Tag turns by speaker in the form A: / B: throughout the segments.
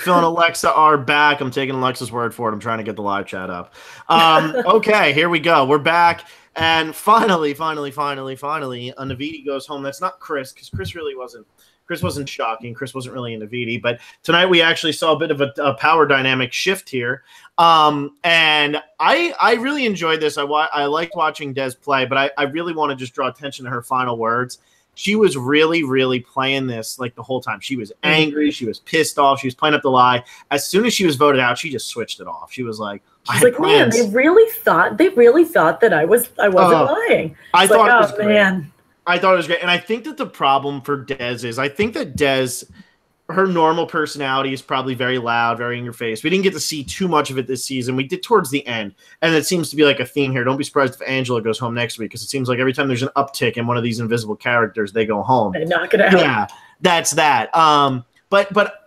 A: Phil and Alexa are back. I'm taking Alexa's word for it. I'm trying to get the live chat up. Okay, here we go. We're back. And finally, Navidi goes home. That's not Chris, because Chris wasn't shocking. Chris wasn't really in Navidi. But tonight we actually saw a bit of a power dynamic shift here. And I really enjoyed this. I liked watching Des play, but I really want to just draw attention to her final words. She was really, really playing this like the whole time. She was angry. She was pissed off. She was playing up the lie. As soon as she was voted out, she just switched it off. She was like,
B: She's like, man, they really thought that I wasn't lying.
A: I thought it was great. Man. I thought it was great. And I think that the problem for Des is I think that Des, her normal personality is probably very loud, very in your face. We didn't get to see too much of it this season. We did towards the end. And it seems to be like a theme here. Don't be surprised if Angela goes home next week, because it seems like every time there's an uptick in one of these invisible characters, they go home.
B: They knock it out.
A: Yeah, that's that. But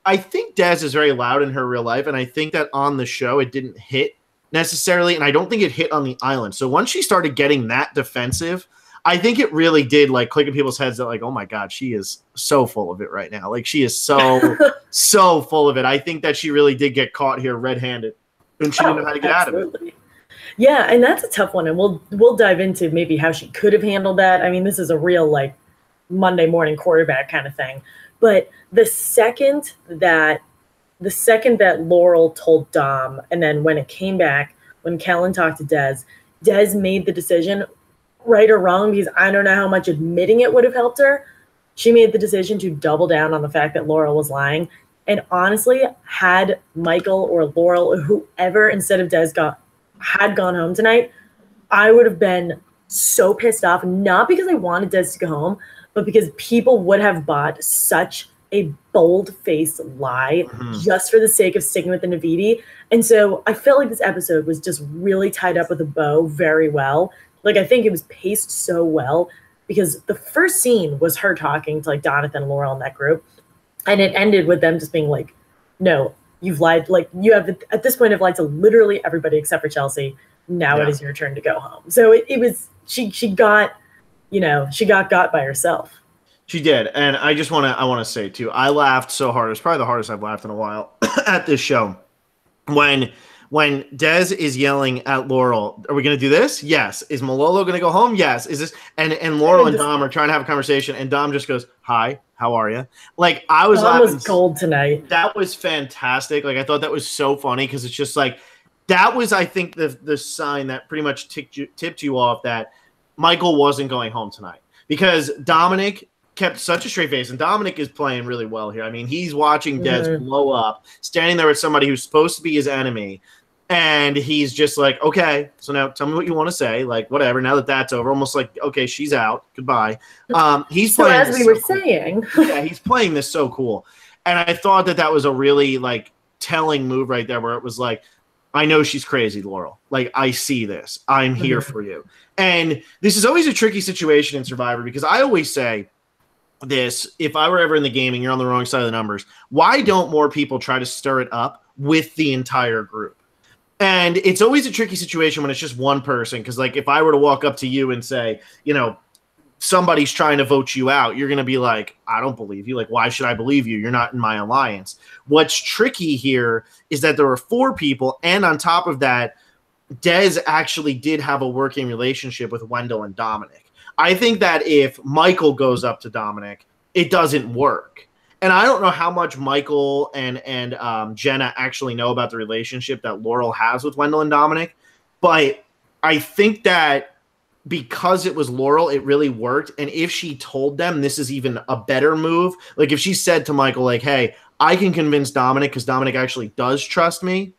A: I think Des is very loud in her real life, and I think that on the show it didn't hit necessarily, and I don't think it hit on the island. So once she started getting that defensive, I think it really did like click in people's heads that like, oh my God, she is so full of it right now. Like she is so so full of it. I think that she really did get caught here red-handed, and she didn't know how to get out of it.
B: Yeah, and that's a tough one, and we'll dive into maybe how she could have handled that. I mean, this is a real like Monday morning quarterback kind of thing. But the second that Laurel told Dom, and then when it came back, when Kellen talked to Des made the decision, right or wrong, because I don't know how much admitting it would have helped her. She made the decision to double down on the fact that Laurel was lying. And honestly, had Michael or Laurel or whoever instead of Des had gone home tonight, I would have been so pissed off, not because I wanted Des to go home, but because people would have bought such a bold-faced lie just for the sake of sticking with the Navidi. And so I felt like this episode was just really tied up with a bow very well. Like, I think it was paced so well because the first scene was her talking to, like, Jonathan and Laurel in that group. And it ended with them just being like, no, you've lied. Like, you have, at this point, have lied to literally everybody except for Chelsea. Now it is your turn to go home. So it was, she got, she got by herself.
A: She did. And I want to say too, I laughed so hard. It's probably the hardest I've laughed in a while at this show. When Des is yelling at Laurel, are we going to do this? Yes. Is Malolo going to go home? Yes. Is this, and Laurel and Dom are trying to have a conversation, and Dom just goes, hi, how are you? Like, I was laughing.
B: Dom was cold tonight.
A: That was fantastic. Like, I thought that was so funny because it's just like, that was, I think, the sign that pretty much tipped you off that Michael wasn't going home tonight, because Dominic kept such a straight face, and Dominic is playing really well here. I mean, he's watching Des blow up, standing there with somebody who's supposed to be his enemy, and he's just like, okay, so now tell me what you want to say, like, whatever, now that that's over, almost like, okay, she's out, goodbye. He's
B: so
A: playing
B: as we were saying.
A: Yeah, he's playing this so cool, and I thought that was a really, like, telling move right there, where it was like, I know she's crazy, Laurel. Like, I see this. I'm here for you. And this is always a tricky situation in Survivor, because I always say this, if I were ever in the game and you're on the wrong side of the numbers, why don't more people try to stir it up with the entire group? And it's always a tricky situation when it's just one person, because, like, if I were to walk up to you and say, somebody's trying to vote you out, you're going to be like, I don't believe you. Like, why should I believe you? You're not in my alliance. What's tricky here is that there are 4 people, and on top of that, Des actually did have a working relationship with Wendell and Dominic. I think that if Michael goes up to Dominic, it doesn't work. And I don't know how much Michael and Jenna actually know about the relationship that Laurel has with Wendell and Dominic, but I think that because it was Laurel, it really worked. And if she told them, this is even a better move. Like, if she said to Michael, like, hey, I can convince Dominic because Dominic actually does trust me,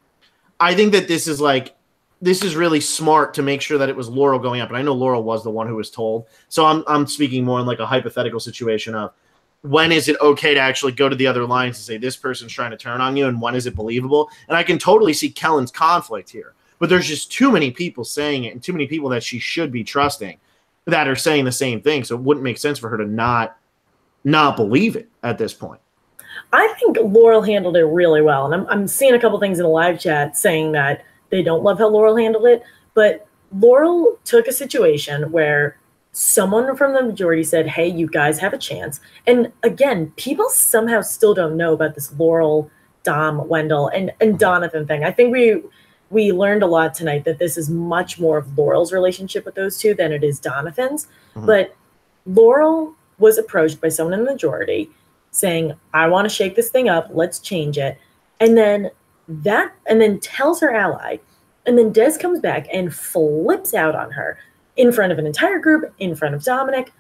A: I think that this is really smart to make sure that it was Laurel going up. And I know Laurel was the one who was told. So I'm speaking more in like a hypothetical situation of, when is it okay to actually go to the other lines and say, this person's trying to turn on you, and when is it believable? And I can totally see Kellen's conflict here. But there's just too many people saying it, and too many people that she should be trusting that are saying the same thing. So it wouldn't make sense for her to not believe it at this point.
B: I think Laurel handled it really well. And I'm seeing a couple things in the live chat saying that they don't love how Laurel handled it. But Laurel took a situation where someone from the majority said, hey, you guys have a chance. And again, people somehow still don't know about this Laurel Dom, Wendell, and Donathan thing. I think we learned a lot tonight that this is much more of Laurel's relationship with those two than it is Donathan's. But Laurel was approached by someone in the majority saying, I want to shake this thing up, let's change it. And then tells her ally, and then Des comes back and flips out on her in front of an entire group, in front of Dominic,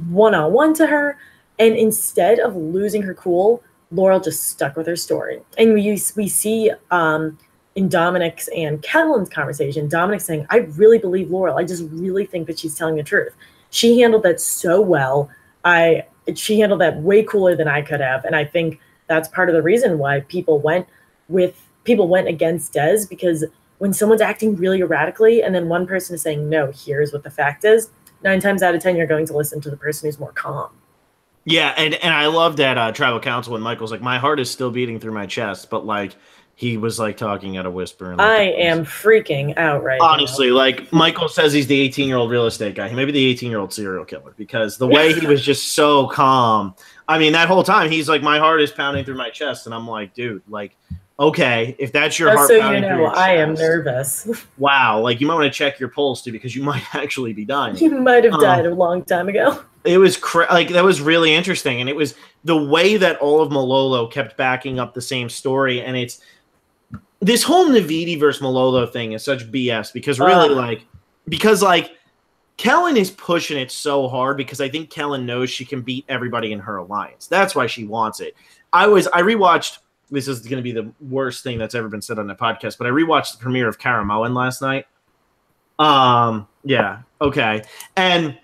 B: one-on-one to her. And instead of losing her cool, Laurel just stuck with her story. And we see in Dominic's and Kellen's conversation, Dominic saying, I really believe Laurel. I just really think that she's telling the truth. She handled that so well. She handled that way cooler than I could have. And I think that's part of the reason why people went against Des, because when someone's acting really erratically and then one person is saying, no, here's what the fact is, 9 times out of 10, you're going to listen to the person who's more calm.
A: Yeah, and I love that tribal council when Michael's like, my heart is still beating through my chest, but like he was like talking at a whisper. And, like,
B: I am freaking out right
A: honestly,
B: now.
A: like Michael says he's the 18-year-old real estate guy. He may be the 18-year-old serial killer because the way he was just so calm. I mean, that whole time he's like, my heart is pounding through my chest. And I'm like, dude, like, okay, if that's your heart pounding through your chest.
B: I am nervous.
A: Wow, like you might want to check your pulse too because you might actually be dying.
B: You might have died a long time ago.
A: It was like that was really interesting, and it was the way that all of Malolo kept backing up the same story, and it's this whole Navidi versus Malolo thing is such BS because really because Kellen is pushing it so hard because I think Kellen knows she can beat everybody in her alliance. That's why she wants it. I rewatched. This is going to be the worst thing that's ever been said on the podcast, but I rewatched the premiere of Caramoan last night. Yeah, okay, and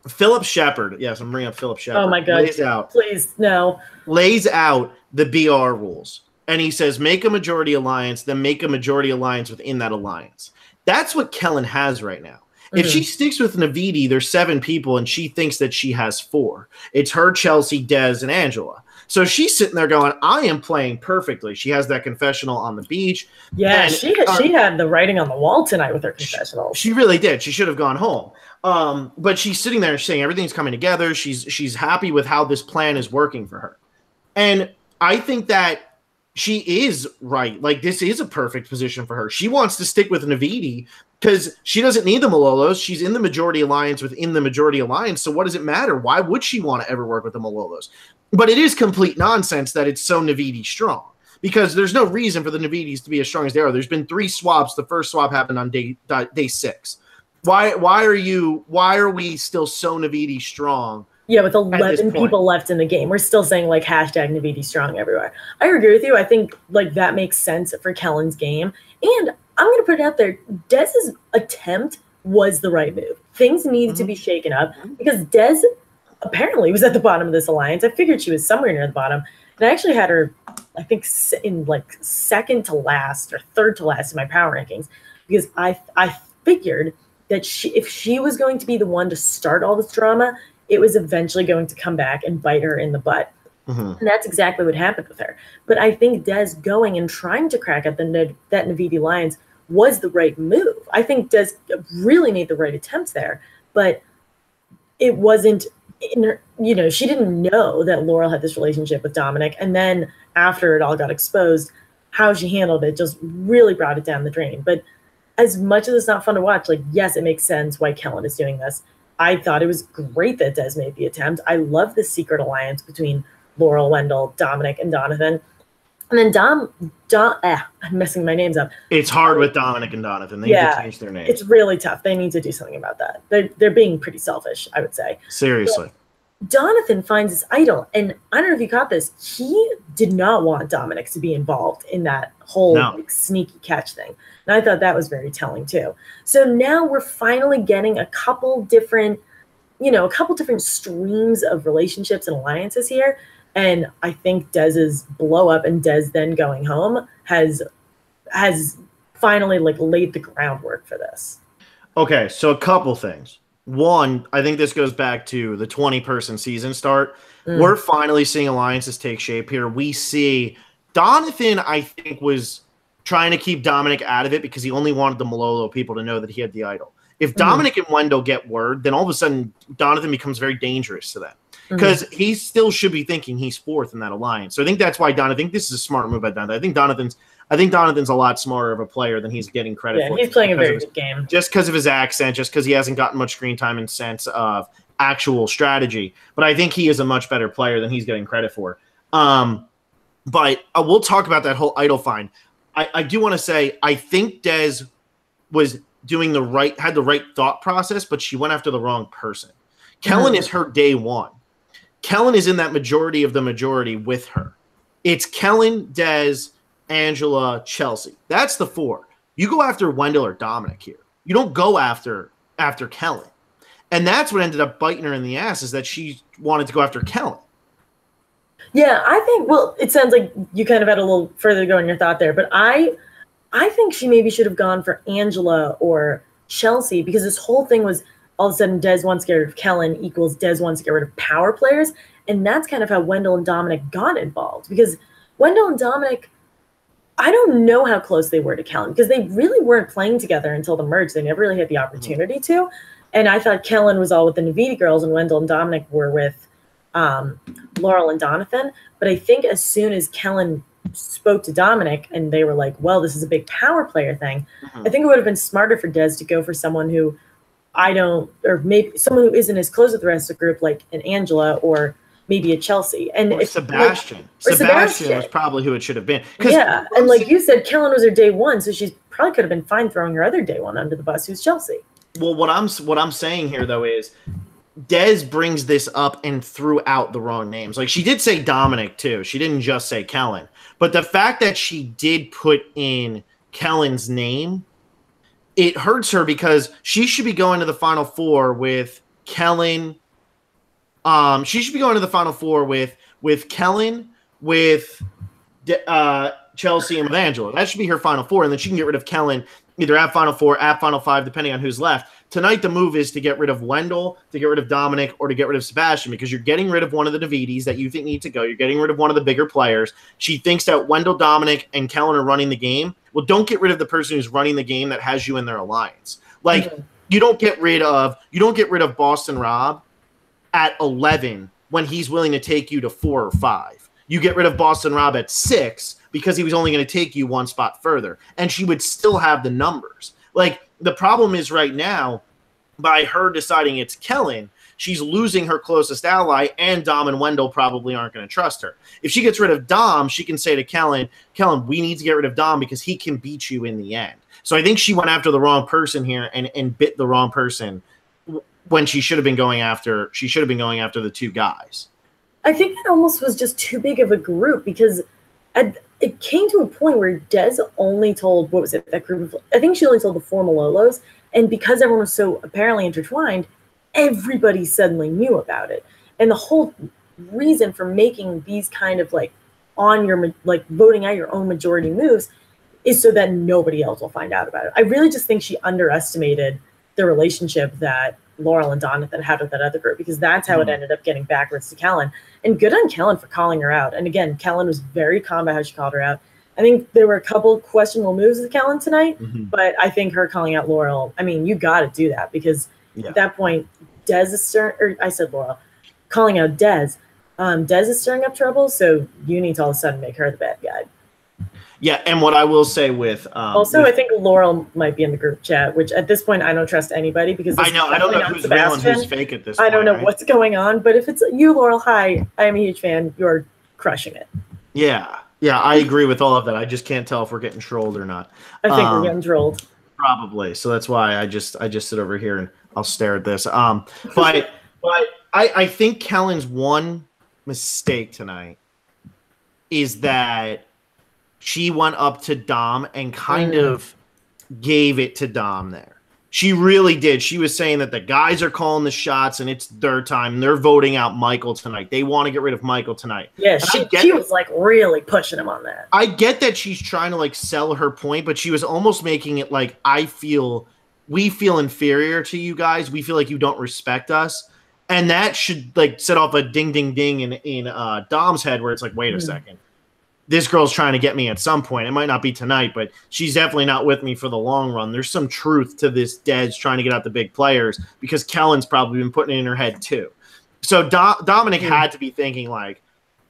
A: Philip Shepard, yes, I'm bringing up Philip Shepard.
B: Oh my God, please, no.
A: Lays out the BR rules. And he says, make a majority alliance, then make a majority alliance within that alliance. That's what Kellen has right now. If she sticks with Navidi, there's 7 people, and she thinks that she has 4. It's her, Chelsea, Des, and Angela. So she's sitting there going, I am playing perfectly. She has that confessional on the beach.
B: Yeah, she had the writing on the wall tonight with her confessional.
A: She really did. She should have gone home. But she's sitting there saying everything's coming together. She's happy with how this plan is working for her. And I think that she is right. Like, this is a perfect position for her. She wants to stick with Navidi because she doesn't need the Malolos. She's in the majority alliance within the majority alliance. So what does it matter? Why would she want to ever work with the Malolos? But it is complete nonsense that it's so Navidi strong because there's no reason for the Navidis to be as strong as they are. There's been 3 swaps. The first swap happened on day 6. Why are we still so Navidi strong?
B: Yeah, with 11 people left in the game, we're still saying like hashtag Navidi strong everywhere. I agree with you. I think like that makes sense for Kellen's game. And I'm going to put it out there. Dez's attempt was the right move. Things needed to be shaken up because Des apparently was at the bottom of this alliance. I figured she was somewhere near the bottom. And I actually had her, I think, in like second to last or third to last in my power rankings because I figured that if she was going to be the one to start all this drama, it was eventually going to come back and bite her in the butt. And that's exactly what happened with her. But I think Des going and trying to crack at that Navidi alliance was the right move. I think Des really made the right attempts there, but it wasn't in her, she didn't know that Laurel had this relationship with Dominic. And then after it all got exposed, how she handled it just really brought it down the drain. But as much as it's not fun to watch, like, yes, it makes sense why Kellen is doing this. I thought it was great that Des made the attempt. I love the secret alliance between Laurel, Wendell, Dominic, and Donathan. And then I'm messing my names up. It's
A: hard with Dominic and Donathan. They need to change their names.
B: It's really tough. They need to do something about that. They're being pretty selfish, I would say.
A: Seriously.
B: But Donathan finds his idol. And I don't know if you caught this. He did not want Dominic to be involved in that whole sneaky catch thing. And I thought that was very telling too. So now we're finally getting a couple different streams of relationships and alliances here. And I think Dez's blow up and Des then going home has finally like laid the groundwork for this.
A: Okay, so a couple things. One, I think this goes back to the 20-person season start. We're finally seeing alliances take shape here. We see Donathan, I think, was trying to keep Dominic out of it because he only wanted the Malolo people to know that he had the idol. If Dominic and Wendell get word, then all of a sudden Donathan becomes very dangerous to them. because he still should be thinking he's fourth in that alliance. So I think that's why I think this is a smart move by Donovan. I think Donovan's a lot smarter of a player than he's getting credit for.
B: Yeah, he's playing a very good game.
A: Just because of his accent, just because he hasn't gotten much screen time in sense of actual strategy. But I think he is a much better player than he's getting credit for. But we'll talk about that whole idol find. I do want to say I think Des was had the right thought process, but she went after the wrong person. Kellen is her day one. Kellen is in that majority of the majority with her. It's Kellen, Des, Angela, Chelsea. That's the four. You go after Wendell or Dominic here. You don't go after Kellen. And that's what ended up biting her in the ass, is that she wanted to go after Kellen.
B: Yeah, I think, well, it sounds like you kind of had a little further to go in your thought there, but I think she maybe should have gone for Angela or Chelsea, because this whole thing was all of a sudden Des wants to get rid of Kellen equals Des wants to get rid of power players. And that's kind of how Wendell and Dominic got involved, because Wendell and Dominic, I don't know how close they were to Kellen, because they really weren't playing together until the merge. They never really had the opportunity to. And I thought Kellen was all with the Navidi girls and Wendell and Dominic were with Laurel and Donathan. But I think as soon as Kellen spoke to Dominic and they were like, well, this is a big power player thing, I think it would have been smarter for Des to go for someone who or maybe someone who isn't as close with the rest of the group, like an Angela or maybe a Chelsea. And
A: or Sebastian. Sebastian was probably who it should have been.
B: Yeah, and like you said, Kellen was her day one, so she probably could have been fine throwing her other day one under the bus, who's Chelsea.
A: Well, what I'm saying here, though, is Des brings this up and threw out the wrong names. Like, she did say Dominic, too. She didn't just say Kellen. But the fact that she did put in Kellen's name, it hurts her, because she should be going to the Final Four with Kellen. She should be going to the Final Four with Kellen, with Chelsea, and with Angela. That should be her Final Four, and then she can get rid of Kellen either at Final Four, at Final Five, depending on who's left. Tonight, the move is to get rid of Wendell, to get rid of Dominic, or to get rid of Sebastian, because you're getting rid of one of the Navidis that you think need to go. You're getting rid of one of the bigger players. She thinks that Wendell, Dominic, and Kellen are running the game. Well, don't get rid of the person who's running the game that has you in their alliance. Like, you don't get rid of Boston Rob at 11 when he's willing to take you to 4 or 5. You get rid of Boston Rob at 6 because he was only going to take you one spot further, and she would still have the numbers. Like, the problem is right now, by her deciding it's Kellen, she's losing her closest ally, and Dom and Wendell probably aren't going to trust her. If she gets rid of Dom, she can say to Kellen, we need to get rid of Dom because he can beat you in the end. So I think she went after the wrong person here and bit the wrong person when she should have been going after the two guys.
B: I think that almost was just too big of a group, because it came to a point where Des only told, what was it, that group of, I think she only told the four Malolos, and because everyone was so apparently intertwined, everybody suddenly knew about it. And the whole reason for making these kind of like on your, like voting out your own majority moves is so that nobody else will find out about it. I really just think she underestimated the relationship that Laurel and Donathan had with that other group, because that's how it ended up getting backwards to Kellen. And good on Kellen for calling her out. And again, Kellen was very calm about how she called her out. I think there were a couple questionable moves with Kellen tonight, but I think her calling out Laurel, I mean, you got to do that, because at that point, Des is stirring, or I said Laurel, calling out Des. Des is stirring up trouble, so you need to all of a sudden make her the bad guy.
A: Yeah, and what I will say with
B: I think Laurel might be in the group chat, which at this point I don't trust anybody, because
A: I don't know who's real and who's fake at this point.
B: I don't know what's going on, but if it's you, Laurel, hi, I am a huge fan. You're crushing it.
A: Yeah, I agree with all of that. I just can't tell if we're getting trolled or not.
B: I think we're getting trolled.
A: Probably. So that's why I just sit over here and I'll stare at this. But I think Kellen's one mistake tonight is that she went up to Dom and kind of gave it to Dom there. She really did. She was saying that the guys are calling the shots and it's their time. They're voting out Michael tonight. They want to get rid of Michael tonight.
B: Yeah, she was like really pushing him on that.
A: I get that she's trying to like sell her point, but she was almost making it like, we feel inferior to you guys. We feel like you don't respect us. And that should like set off a ding, ding, ding in Dom's head, where it's like, wait a second. This girl's trying to get me at some point. It might not be tonight, but she's definitely not with me for the long run. There's some truth to this Des trying to get out the big players, because Kellen's probably been putting it in her head too. So Dominic had to be thinking like,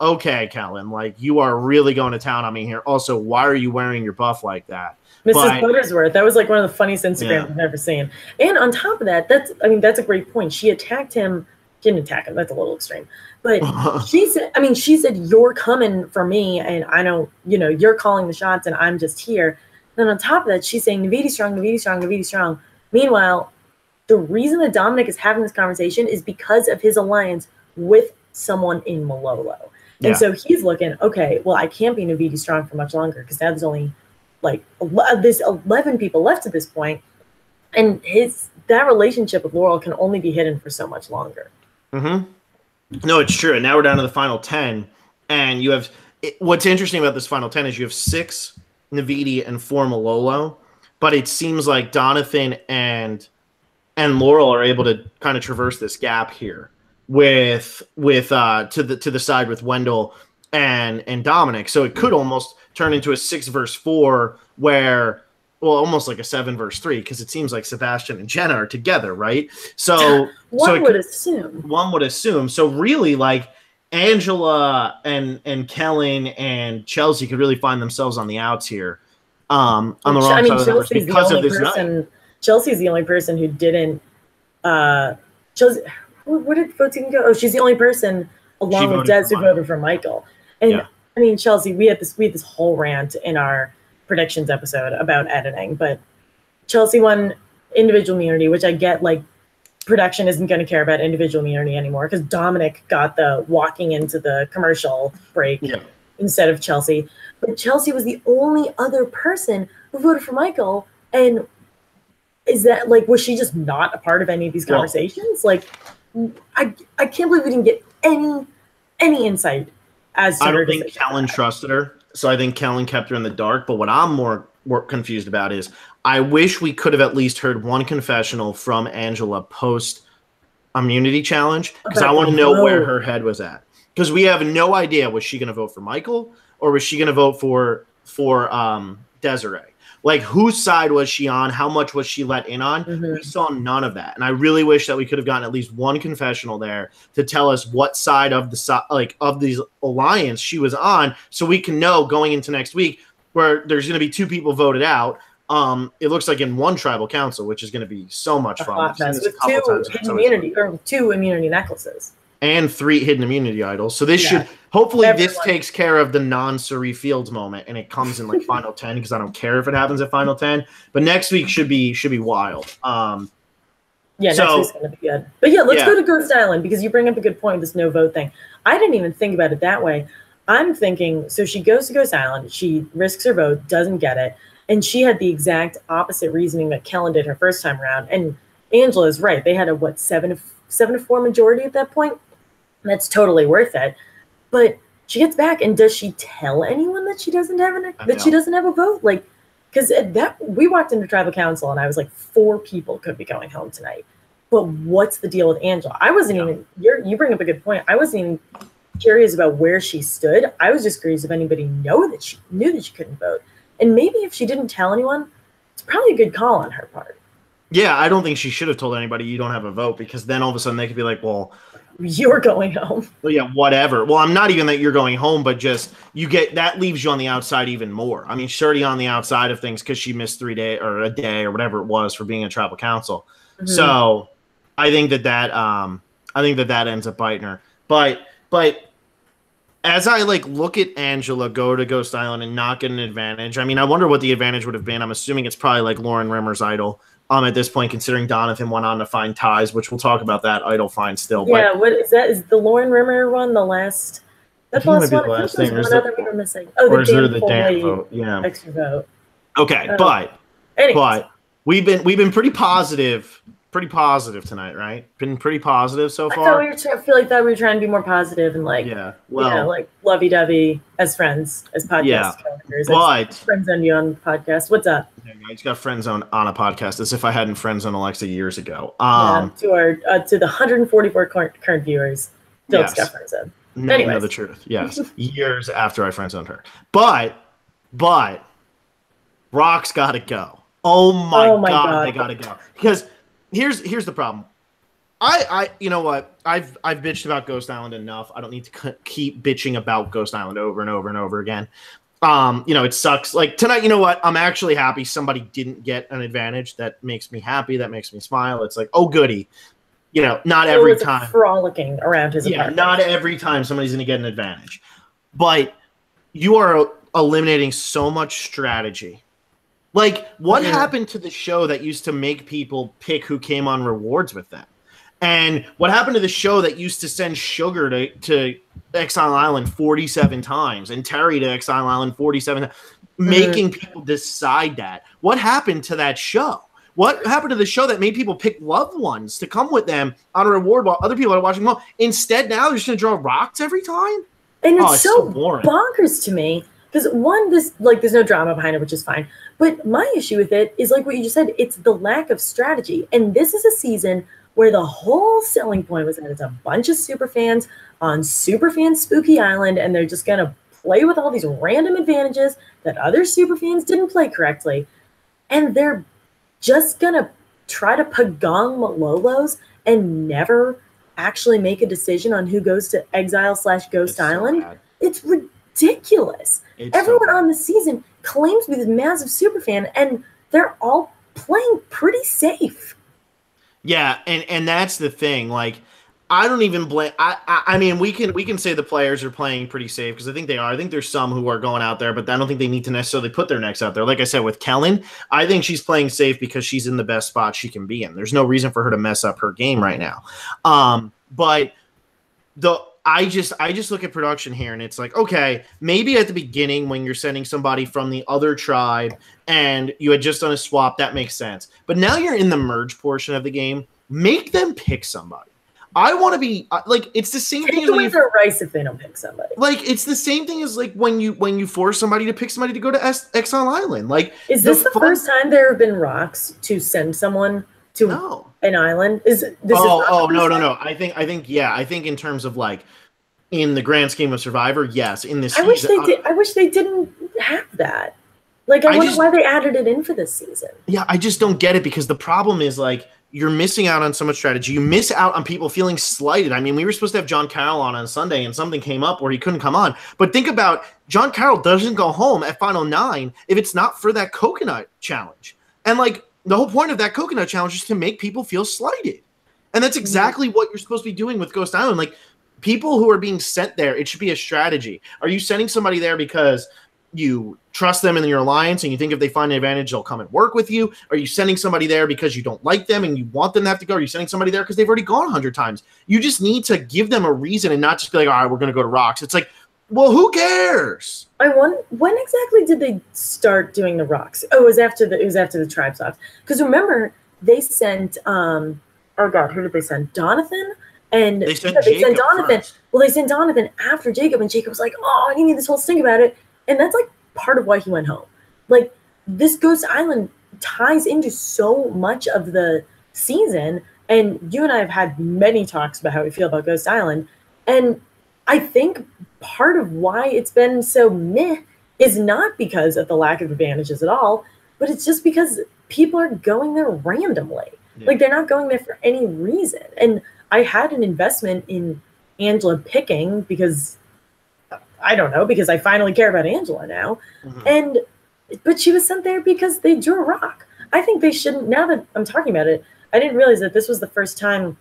A: okay, Kellen, like you are really going to town on me here. Also, why are you wearing your buff like that?
B: Mrs. Buttersworth, that was like one of the funniest Instagrams I've ever seen. And on top of that, that's a great point. She attacked him, didn't attack him, that's a little extreme. But she said, you're coming for me and I don't, you're calling the shots and I'm just here. Then on top of that, she's saying Navidi strong, Navidi strong, Navidi strong. Meanwhile, the reason that Dominic is having this conversation is because of his alliance with someone in Malolo. And so he's looking, okay, well, I can't be Navidi strong for much longer because now there's only there's 11 people left at this point, and that relationship with Laurel can only be hidden for so much longer.
A: No, it's true. And now we're down to the final 10, and you have what's interesting about this final 10 is you have 6 Navidi and 4 Malolo, but it seems like Donathan and Laurel are able to kind of traverse this gap here with to the side with Wendell and Dominic. So it could almost turn into a 6 versus 4 where, well, almost like a 7 versus 3 because it seems like Sebastian and Jenna are together, right? So
B: one would assume.
A: So really, like Angela and Kellen and Chelsea could really find themselves on the outs here. On the wrong side of the numbers because of this night.
B: Chelsea's the only person who didn't. Chelsea, where did votes even go? Oh, she's the only person along with Des who voted for Michael. And I mean, Chelsea, we had this whole rant in our predictions episode about editing, but Chelsea won individual immunity, which I get. Like, production isn't going to care about individual immunity anymore because Dominic got the walking into the commercial break instead of Chelsea. But Chelsea was the only other person who voted for Michael, and is that was she just not a part of any of these conversations? I can't believe we didn't get any insight as to
A: I don't think Kellen trusted her, so I think Kellen kept her in the dark. But what I'm more confused about is I wish we could have at least heard one confessional from Angela post immunity challenge because I want to know where her head was at, because we have no idea, was she going to vote for Michael or was she going to vote for Desiree? Like, whose side was she on? How much was she let in on? We saw none of that. And I really wish that we could have gotten at least one confessional there to tell us what side of these alliance she was on, so we can know going into next week where there's going to be 2 people voted out. It looks like in one tribal council, which is going to be so much fun.
B: With 2 immunity necklaces.
A: And 3 hidden immunity idols. So this should hopefully this takes care of the non-Suri Fields moment, and it comes in final 10 because I don't care if it happens at final 10. But next week should be wild.
B: Next week's gonna be good. But let's go to Ghost Island because you bring up a good point. This no vote thing. I didn't even think about it that way. I'm thinking so she goes to Ghost Island. She risks her vote, doesn't get it, and she had the exact opposite reasoning that Kellen did her first time around. And Angela's right. They had a 7-4 majority at that point. That's totally worth it. But she gets back, and does she tell anyone that she doesn't have a vote? Because we walked into tribal council, and I was like, 4 people could be going home tonight. But what's the deal with Angela? I wasn't even. You bring up a good point. I wasn't even curious about where she stood. I was just curious if anybody knew that she couldn't vote, and maybe if she didn't tell anyone, it's probably a good call on her part.
A: Yeah, I don't think she should have told anybody you don't have a vote, because then all of a sudden they could be like, well,
B: you're going home.
A: Well, yeah, whatever. Well, I'm not even that you're going home, but just that leaves you on the outside even more. I mean, she's already on the outside of things because she missed 3 days or a day or whatever it was for being in tribal council. So I think that ends up biting her. But as I look at Angela go to Ghost Island and not get an advantage, I mean, I wonder what the advantage would have been. I'm assuming it's probably Lauren Rimmer's idol. At this point, considering Donathan went on to find ties, which we'll talk about that idol find still.
B: Yeah, what is that? Is the Lauren Rimmer one the last? That's the last one.
A: The last thing.
B: One other we were missing. Oh,
A: the Dan vote. Yeah,
B: extra vote.
A: Okay, but we've been pretty positive tonight, right? Been pretty positive so far.
B: I thought we were trying to be more positive and lovey-dovey as friends, as podcast coworkers.
A: But
B: friend zone you on the podcast. What's up?
A: Yeah, I just got friend zone on a podcast as if I hadn't friend zone Alexa years ago.
B: To the 144 current viewers, Phil's got friend zone.
A: Anyway, know the truth. Yes, years after I friend zoned her, but Rock's got to go. Oh my god, they got to go because. Here's the problem. you know what? I've bitched about Ghost Island enough. I don't need to keep bitching about Ghost Island over and over and over again. It sucks. Like tonight, you know what? I'm actually happy somebody didn't get an advantage. That makes me happy. That makes me smile. It's like, oh goody. Not every time.
B: Frolicking around his apartment.
A: Not every time somebody's going to get an advantage. But you are eliminating so much strategy. Like, what happened to the show that used to make people pick who came on rewards with them? And what happened to the show that used to send Sugar to Exile Island 47 times and Terry to Exile Island 47 times, making people decide that? What happened to that show? What happened to the show that made people pick loved ones to come with them on a reward while other people are watching them? Instead, now they're just going to draw rocks every time?
B: And it's so bonkers to me. Because one, there's no drama behind it, which is fine. But my issue with it is like what you just said. It's the lack of strategy. And this is a season where the whole selling point was that it's a bunch of super fans on Superfan Spooky Island, and they're just going to play with all these random advantages that other super fans didn't play correctly. And they're just going to try to pagong Malolos and never actually make a decision on who goes to Exile/Ghost Island.
A: So
B: it's ridiculous. Everyone on the season claims to be this massive super fan, and they're all playing pretty safe.
A: Yeah, and that's the thing. Like, I don't even blame. I mean, we can say the players are playing pretty safe because I think they are. I think there's some who are going out there, but I don't think they need to necessarily put their necks out there. Like I said with Kellen, I think she's playing safe because she's in the best spot she can be in. There's no reason for her to mess up her game right now. But I just look at production here and it's like, okay, maybe at the beginning when you're sending somebody from the other tribe and you had just done a swap, that makes sense. But now you're in the merge portion of the game. Make them pick somebody. I want to be like, it's the same thing as
B: when their rice if they don't pick somebody.
A: Like, it's the same thing as like when you force somebody to pick somebody to go to Exile Island. Like,
B: is this the first time there have been rocks to send someone to an island?
A: No. I think in terms of like in the grand scheme of Survivor, yes. In this season,
B: I wish they didn't have that. Like, I wonder why they added it in for this season.
A: Yeah, I just don't get it because the problem is like you're missing out on so much strategy. You miss out on people feeling slighted. I mean, we were supposed to have John Carroll on Sunday, and something came up where he couldn't come on. But think about John Carroll doesn't go home at Final 9 if it's not for that coconut challenge. And like the whole point of that coconut challenge is to make people feel slighted. And that's exactly what you're supposed to be doing with Ghost Island. Like, people who are being sent there, it should be a strategy. Are you sending somebody there because you trust them in your alliance and you think if they find an advantage, they'll come and work with you? Are you sending somebody there because you don't like them and you want them to have to go? Are you sending somebody there because they've already gone 100 times? You just need to give them a reason and not just be like, all right, we're going to go to rocks. It's like, well, who cares?
B: When exactly did they start doing the rocks? Oh, it was after the tribe swaps. Because remember, they sent who did they send? Donathan? And
A: they sent Donathan.
B: First. Well, they sent Donathan after Jacob, and Jacob was like, "Oh, I need this whole stink about it." And that's like part of why he went home. Like, this Ghost Island ties into so much of the season, and you and I have had many talks about how we feel about Ghost Island, and I think part of why it's been so meh is not because of the lack of advantages at all, but it's just because people are going there randomly. Yeah. Like, they're not going there for any reason. And I had an investment in Angela picking because I finally care about Angela now. Mm-hmm. But she was sent there because they drew a rock. I think they shouldn't. Now that I'm talking about it, I didn't realize that this was the first time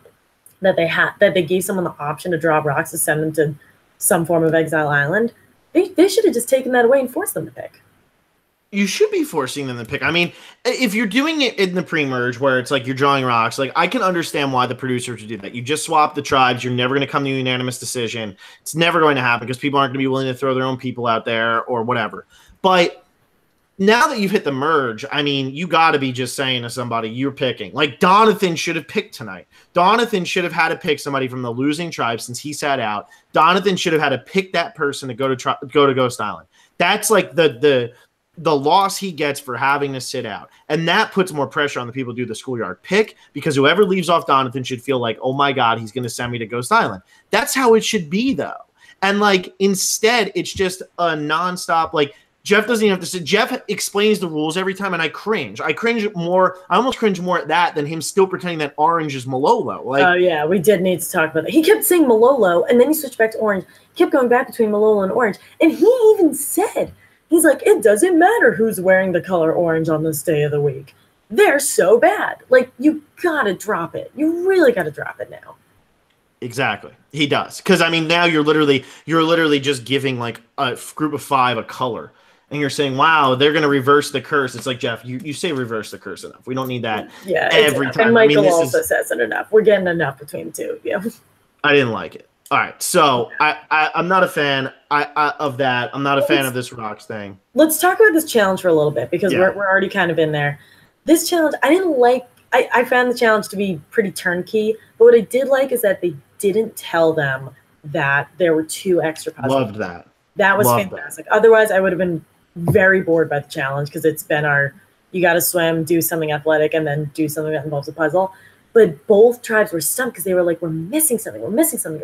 B: that they gave someone the option to draw rocks to send them to some form of Exile Island. They should have just taken that away and forced them to pick.
A: You should be forcing them to pick. I mean, if you're doing it in the pre-merge where it's like you're drawing rocks, like I can understand why the producers would do that. You just swap the tribes. You're never going to come to a unanimous decision. It's never going to happen because people aren't going to be willing to throw their own people out there or whatever. But now that you've hit the merge, I mean, you got to be just saying to somebody you're picking. Like, Donathan should have picked tonight. Donathan should have had to pick somebody from the losing tribe since he sat out. Donathan should have had to pick that person to go to Ghost Island. That's like the loss he gets for having to sit out. And that puts more pressure on the people who do the schoolyard pick because whoever leaves off Donathan should feel like, oh my God, he's going to send me to Ghost Island. That's how it should be, though. And like, instead, it's just a nonstop, like, Jeff doesn't even have to say. Jeff explains the rules every time, and I cringe. I almost cringe more at that than him still pretending that orange is Malolo. Like,
B: oh yeah, we did need to talk about that. He kept saying Malolo, and then he switched back to orange. He kept going back between Malolo and orange, and he even said, he's like, it doesn't matter who's wearing the color orange on this day of the week. They're so bad. Like, you gotta drop it. You really gotta drop it now.
A: exactly, he does. Because I mean, now you're literally just giving like a group of 5 a color. And you're saying, wow, they're going to reverse the curse. It's like, Jeff, you say reverse the curse enough. We don't need that every time.
B: And Michael also says it enough. We're getting enough between the two of you.
A: I didn't like it. All right, so I'm not a fan of that. I'm not a fan of this rocks thing.
B: Let's talk about this challenge for a little bit because we're already kind of in there. This challenge, I didn't like. I found the challenge to be pretty turnkey. But what I did like is that they didn't tell them that there were 2 extra puzzles.
A: Loved that.
B: That was fantastic. Otherwise, I would have been very bored by the challenge because it's been you got to swim, do something athletic, and then do something that involves a puzzle. But both tribes were stumped because they were like, we're missing something, or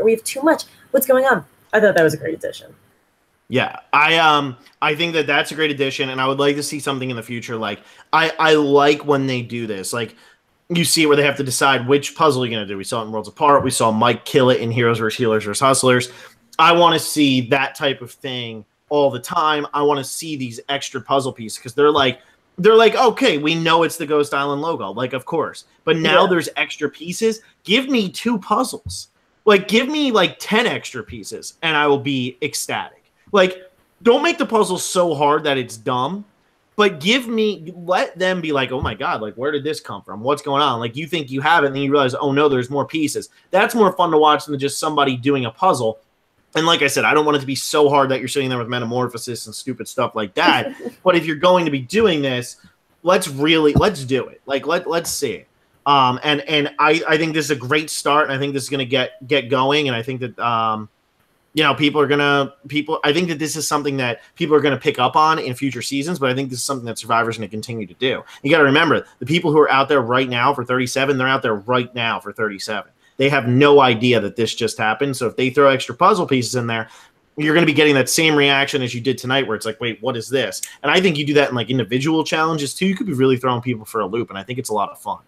B: we have too much. What's going on? I thought that was a great addition.
A: Yeah, I think that's a great addition, and I would like to see something in the future. Like, I like when they do this. Like, you see it where they have to decide which puzzle you're going to do. We saw it in Worlds Apart. We saw Mike kill it in Heroes vs. Healers vs. Hustlers. I want to see that type of thing all the time. I want to see these extra puzzle pieces because they're like, okay, we know it's the Ghost Island logo, like, of course, but now there's extra pieces. Give me 2 puzzles, like, give me like 10 extra pieces, and I will be ecstatic. Like, don't make the puzzle so hard that it's dumb, but let them be like, oh my god, like, where did this come from? What's going on? Like, you think you have it, and then you realize, oh no, there's more pieces. That's more fun to watch than just somebody doing a puzzle. And like I said, I don't want it to be so hard that you're sitting there with Metamorphosis and stupid stuff like that. But if you're going to be doing this, let's do it. Like, let's see it. And I think this is a great start, and I think this is going to get going. And I think that I think that this is something that people are going to pick up on in future seasons. But I think this is something that Survivor's going to continue to do. You got to remember, the people who are out there right now for 37, they're out there right now for 37. They have no idea that this just happened. So if they throw extra puzzle pieces in there, you're going to be getting that same reaction as you did tonight, where it's like, wait, what is this? And I think you do that in like individual challenges too. You could be really throwing people for a loop, and I think it's a lot of fun.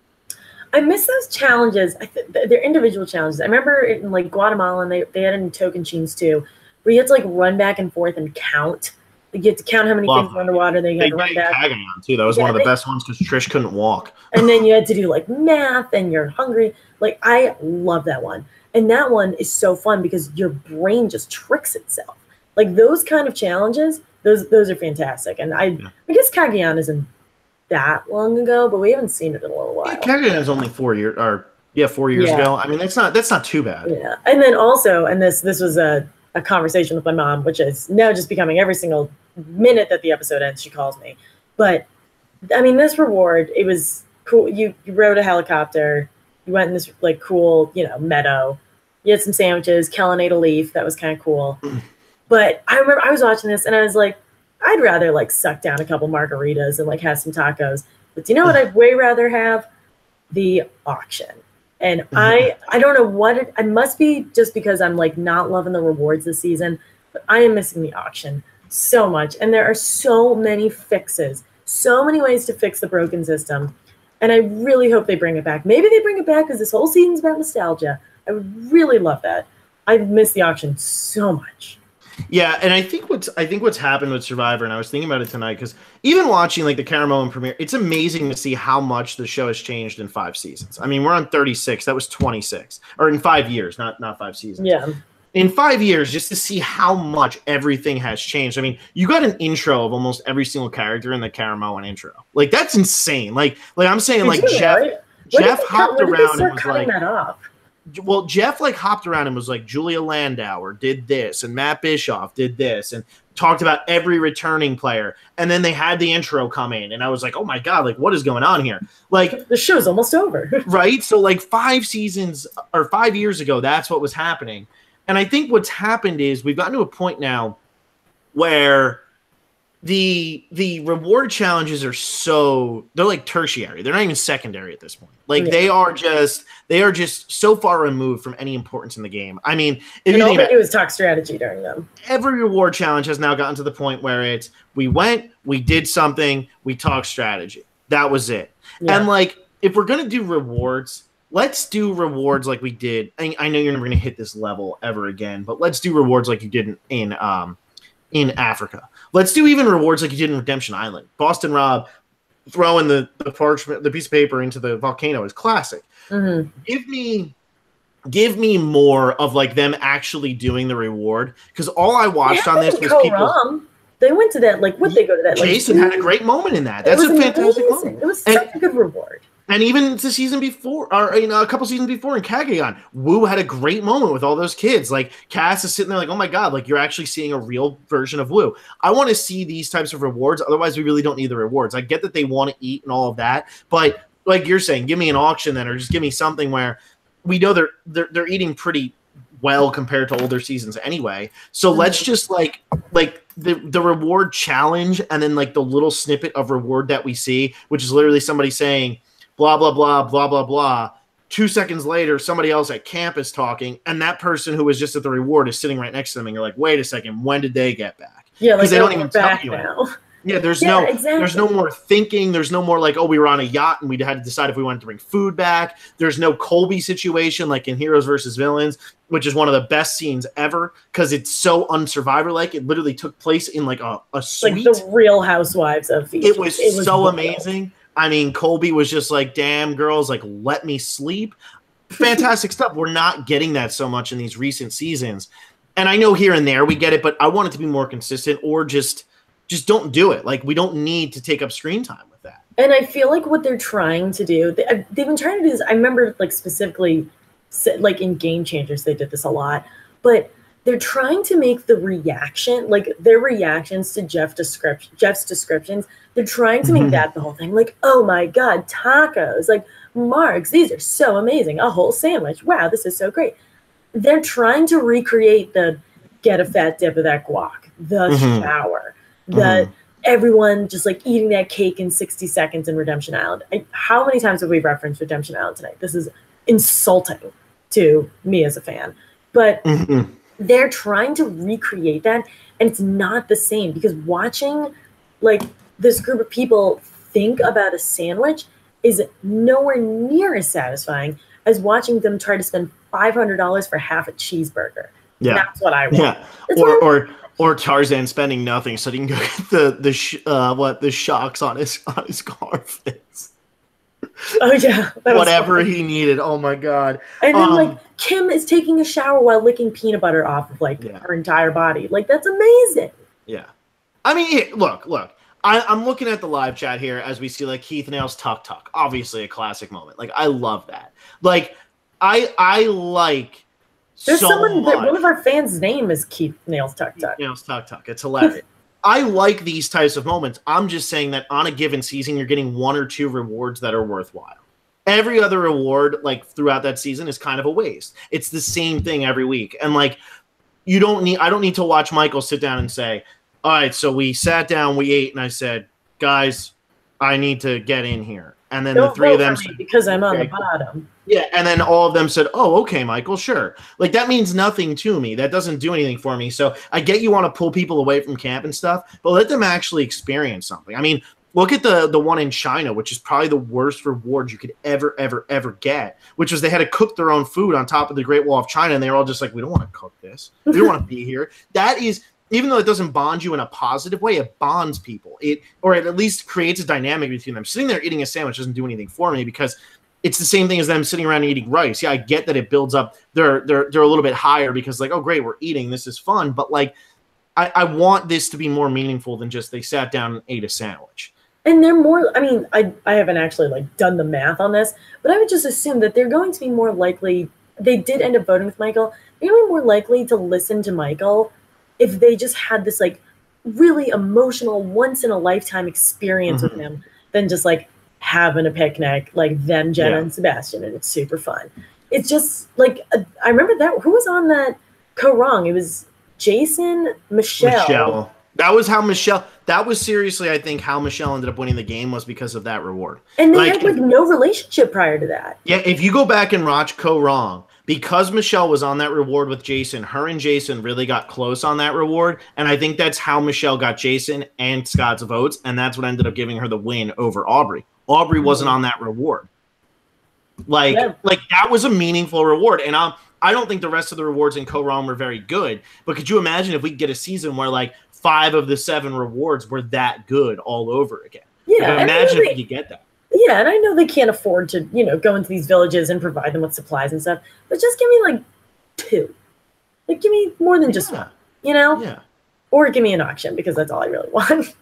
B: I miss those challenges. They're individual challenges. I remember in like Guatemala, and they had it in Token Chains too, where you had to like run back and forth and count. You get to count how many things were underwater. Then you had to run back.
A: On too. That was one of the best ones because Trish couldn't walk.
B: And then you had to do like math, and you're hungry. Like, I love that one. And that one is so fun because your brain just tricks itself. Like, those kind of challenges, those are fantastic. And I guess Cagayan isn't that long ago, but we haven't seen it in a little while.
A: Yeah, Cagayan is only 4 years, 4 years ago. I mean, that's not too bad.
B: Yeah. And then also, and this was a conversation with my mom, which is now just becoming every single minute that the episode ends, she calls me. But I mean, this reward, it was cool. You rode a helicopter. You went in this like cool, meadow. You had some sandwiches. Kellen ate a leaf. That was kind of cool. But I remember I was watching this and I was like, I'd rather like suck down a couple margaritas and like have some tacos. But do you know what I'd way rather have? The auction. And I don't know what it must be just because I'm like not loving the rewards this season, but I am missing the auction so much. And there are so many fixes, so many ways to fix the broken system. And I really hope they bring it back. Maybe they bring it back because this whole season's about nostalgia. I would really love that. I miss the auction so much.
A: Yeah, and I think what's happened with Survivor, and I was thinking about it tonight, because even watching like the Caramoan premiere, it's amazing to see how much the show has changed in 5 seasons. I mean, we're on 36. That was 26, or in 5 years, not 5 seasons.
B: Yeah.
A: In 5 years, just to see how much everything has changed. I mean, you got an intro of almost every single character in the Caramoan intro. Like, that's insane. Like I'm saying, like Jeff hopped around and was like,
B: that off?
A: Well, Jeff like hopped around and was like, Julia Landauer did this, and Matt Bischoff did this, and talked about every returning player. And then they had the intro come in, and I was like, oh my god, like what is going on here? Like
B: the show's almost over,
A: right? So like 5 seasons or 5 years ago, that's what was happening. And I think what's happened is we've gotten to a point now where the reward challenges are they're like tertiary. They're not even secondary at this point. Like they are just so far removed from any importance in the game. I mean, if you think
B: all they do is talk strategy during them.
A: Every reward challenge has now gotten to the point where it's we went, we did something, we talked strategy. That was it. Yeah. And like if we're gonna do rewards, let's do rewards like we did. I know you're never gonna hit this level ever again, but let's do rewards like you did in Africa. Let's do even rewards like you did in Redemption Island. Boston Rob throwing the parchment, the piece of paper into the volcano is classic. Mm-hmm. Give me more of like them actually doing the reward, because all I watched on this was people.
B: They went to that, like, would they go to that?
A: Jason had a great moment in that. That's a fantastic moment.
B: It was such a good reward.
A: And even the season before, or a couple seasons before in Kagayan, Wu had a great moment with all those kids. Like Cass is sitting there like, oh my God, like you're actually seeing a real version of Wu. I want to see these types of rewards. Otherwise, we really don't need the rewards. I get that they want to eat and all of that, but like you're saying, give me an auction then, or just give me something where we know they're eating pretty well compared to older seasons anyway. So let's just like the reward challenge, and then like the little snippet of reward that we see, which is literally somebody saying, blah, blah, blah, blah, blah, blah. 2 seconds later, somebody else at camp is talking, and that person who was just at the reward is sitting right next to them, and you're like, wait a second, when did they get back?
B: Yeah, like
A: they don't even tell you
B: now.
A: Yeah, there's no more thinking. There's no more like, oh, we were on a yacht and we had to decide if we wanted to bring food back. There's no Colby situation like in Heroes versus Villains, which is one of the best scenes ever because it's so unsurvivor-like. It literally took place in like a suite.
B: Like the Real Housewives of Fiji.
A: It was so amazing. I mean, Colby was just like, damn, girls, like, let me sleep. Fantastic stuff. We're not getting that so much in these recent seasons. And I know here and there we get it, but I want it to be more consistent, or just don't do it. Like, we don't need to take up screen time with that.
B: And I feel like what they're trying to do, they've been trying to do this. I remember, like, specifically, like in Game Changers, they did this a lot. But they're trying to make the reaction, like their reactions to Jeff's descriptions, they're trying to make that the whole thing. Like, oh my God, tacos, like Marks, these are so amazing. A whole sandwich. Wow, this is so great. They're trying to recreate the get a fat dip of that guac, the shower, the everyone just like eating that cake in 60 seconds in Redemption Island. How many times have we referenced Redemption Island tonight? This is insulting to me as a fan. But they're trying to recreate that, and it's not the same, because watching like this group of people think about a sandwich is nowhere near as satisfying as watching them try to spend $500 for half a cheeseburger. Yeah, that's what I want.
A: Yeah, or Tarzan spending nothing so he can go get the shocks on his car face.
B: Oh yeah,
A: whatever he needed. Oh my God!
B: And then like Kim is taking a shower while licking peanut butter off of like her entire body. Like, that's amazing.
A: Yeah, I mean, look. I'm looking at the live chat here as we see like Keith Nails Tuck Tuck. Obviously, a classic moment. Like, I love that. Like, I like.
B: There's so someone that one of our fans' name is Keith Nails Tuck Tuck.
A: Nails Tuck Tuck. It's hilarious. I like these types of moments. I'm just saying that on a given season, you're getting 1 or 2 rewards that are worthwhile. Every other reward, like throughout that season, is kind of a waste. It's the same thing every week. And like, I don't need to watch Michael sit down and say, all right, so we sat down, we ate, and I said, guys, I need to get in here. And then the 3 of them said,
B: because I'm on the bottom.
A: Yeah, and then all of them said, oh, okay, Michael, sure. Like, that means nothing to me. That doesn't do anything for me. So I get you want to pull people away from camp and stuff, but let them actually experience something. I mean, look at the one in China, which is probably the worst reward you could ever get, which was they had to cook their own food on top of the Great Wall of China, and they were all just like, we don't want to cook this. We don't want to be here. That is, even though it doesn't bond you in a positive way, it bonds people. Or it at least creates a dynamic between them. Sitting there eating a sandwich doesn't do anything for me, because it's the same thing as them sitting around eating rice. Yeah, I get that it builds up. They're a little bit higher because like, oh great, we're eating. This is fun. But like, I want this to be more meaningful than just they sat down and ate a sandwich.
B: And they're more. I mean, I haven't actually like done the math on this, but I would just assume that they're going to be more likely. They did end up voting with Michael. They're going to be more likely to listen to Michael if they just had this like really emotional, once in a lifetime experience with him than just like having a picnic, like them, Jenna and Sebastian, and it's super fun. It's just like, I remember that, who was on that Co-Wrong? It was Jason, Michelle,
A: That was how Michelle. That was seriously, I think, how Michelle ended up winning the game was because of that reward.
B: And they had like no relationship prior to that.
A: Yeah, if you go back and watch Co Wrong, because Michelle was on that reward with Jason, her and Jason really got close on that reward, and I think that's how Michelle got Jason and Scott's votes, and that's what ended up giving her the win over Aubrey. Aubrey wasn't on that reward. Like that was a meaningful reward, and I don't think the rest of the rewards in Co Wrong were very good. But could you imagine if we could get a season where like 5 of the 7 rewards were that good all over again?
B: Yeah,
A: imagine if we could get that.
B: Yeah, and I know they can't afford to, go into these villages and provide them with supplies and stuff, but just give me like 2. Like, give me more than just 1,
A: Yeah.
B: Or give me an auction, because that's all I really want.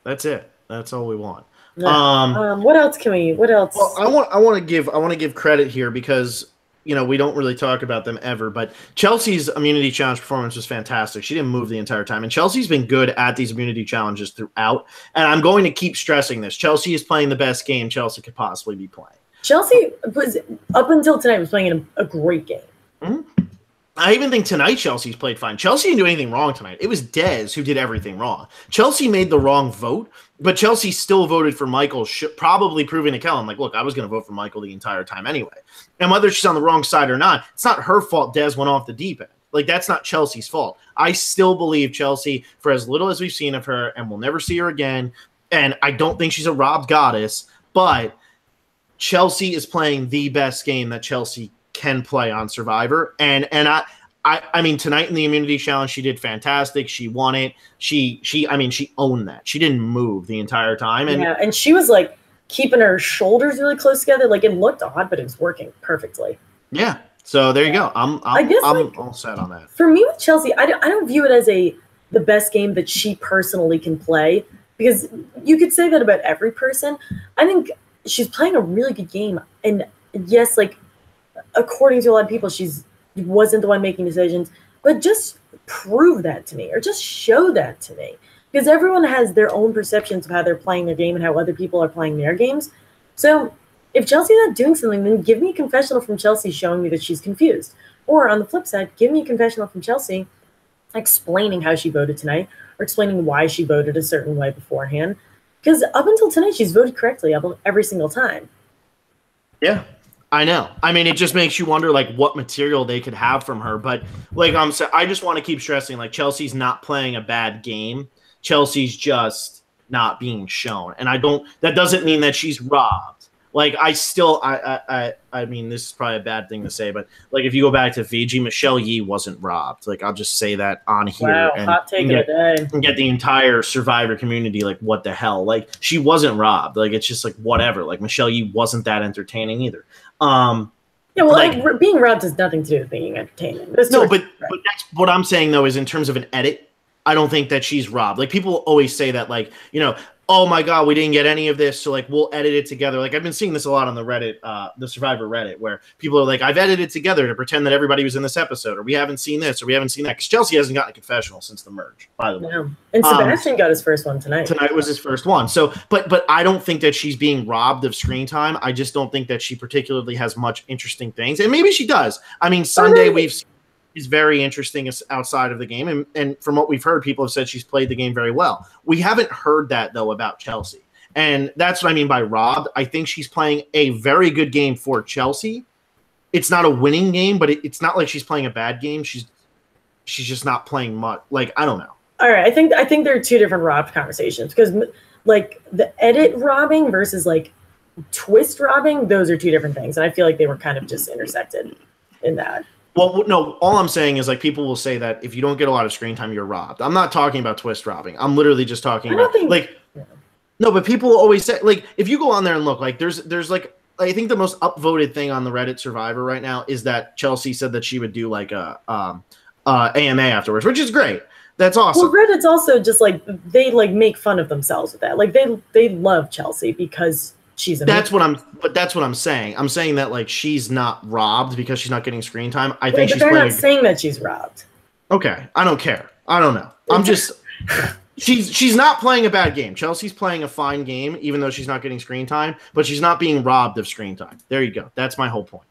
A: That's it. That's all we want.
B: What else?
A: Well, I want to give credit here because we don't really talk about them ever, but Chelsea's immunity challenge performance was fantastic. She didn't move the entire time, and Chelsea's been good at these immunity challenges throughout. And I'm going to keep stressing this. Chelsea is playing the best game Chelsea could possibly be playing.
B: Chelsea was, up until tonight, was playing a great game.
A: Mm-hmm. I even think tonight Chelsea's played fine. Chelsea didn't do anything wrong tonight. It was Dez who did everything wrong. Chelsea made the wrong vote, but Chelsea still voted for Michael, probably proving to Kellen, like, look, I was going to vote for Michael the entire time anyway. And whether she's on the wrong side or not, it's not her fault Dez went off the deep end. Like, that's not Chelsea's fault. I still believe Chelsea, for as little as we've seen of her, and we'll never see her again, and I don't think she's a robbed goddess, but Chelsea is playing the best game that Chelsea can play on Survivor. And I mean, tonight in the immunity challenge, she did fantastic. She won it. She owned that. She didn't move the entire time.
B: And she was like keeping her shoulders really close together. Like, it looked odd, but it was working perfectly.
A: Yeah. So there you go. I'm all set on that.
B: For me with Chelsea, I don't view it as the best game that she personally can play, because you could say that about every person. I think she's playing a really good game. And yes, like, according to a lot of people, she wasn't the one making decisions, but just prove that to me, or just show that to me, because everyone has their own perceptions of how they're playing their game and how other people are playing their games. So if Chelsea's not doing something, then give me a confessional from Chelsea showing me that she's confused. Or on the flip side, give me a confessional from Chelsea explaining how she voted tonight, or explaining why she voted a certain way beforehand. Because up until tonight, she's voted correctly every single time.
A: Yeah. I know. I mean, it just makes you wonder, like, what material they could have from her. But, like, I just want to keep stressing, like, Chelsea's not playing a bad game. Chelsea's just not being shown. And that doesn't mean that she's robbed. Like, I mean, this is probably a bad thing to say, but, like, if you go back to Fiji, Michelle Yee wasn't robbed. Like, I'll just say that on here.
B: Wow, hot take of the day.
A: And get the entire Survivor community, like, what the hell? Like, she wasn't robbed. Like, it's just, like, whatever. Like, Michelle Yee wasn't that entertaining either.
B: Yeah, well, like, being robbed has nothing to do with being entertaining.
A: But that's what I'm saying, though, is in terms of an edit, I don't think that she's robbed. Like, people always say that, like, oh my God, we didn't get any of this, so, like, we'll edit it together. Like, I've been seeing this a lot on the Reddit, the Survivor Reddit, where people are like, I've edited together to pretend that everybody was in this episode, or we haven't seen this, or we haven't seen that. Because Chelsea hasn't gotten a confessional since the merge, by the way.
B: No. And Sebastian got his first one tonight.
A: Tonight was his first one. So, but I don't think that she's being robbed of screen time. I just don't think that she particularly has much interesting things. And maybe she does. I mean, Sunday we've seen is very interesting outside of the game. And from what we've heard, people have said she's played the game very well. We haven't heard that, though, about Chelsea. And that's what I mean by robbed. I think she's playing a very good game for Chelsea. It's not a winning game, but it's not like she's playing a bad game. She's just not playing much. Like, I don't know.
B: All right, I think there are two different robbed conversations, because, like, the edit robbing versus, like, twist robbing, those are two different things. And I feel like they were kind of just intersected in that.
A: Well, no, all I'm saying is, like, people will say that if you don't get a lot of screen time, you're robbed. I'm not talking about twist robbing. I'm literally just talking about, no, but people always say, like, if you go on there and look, like, there's like, I think the most upvoted thing on the Reddit Survivor right now is that Chelsea said that she would do, like, a AMA afterwards, which is great. That's awesome.
B: Well, Reddit's also just, like, they, like, make fun of themselves with that. Like, they love Chelsea because she's
A: that's what I'm saying. I'm saying that, like, she's not robbed because she's not getting screen time. I think she's
B: they're not saying that she's robbed.
A: Okay, I don't care. I don't know. I'm just she's not playing a bad game. Chelsea's playing a fine game, even though she's not getting screen time, but she's not being robbed of screen time. There you go. That's my whole point.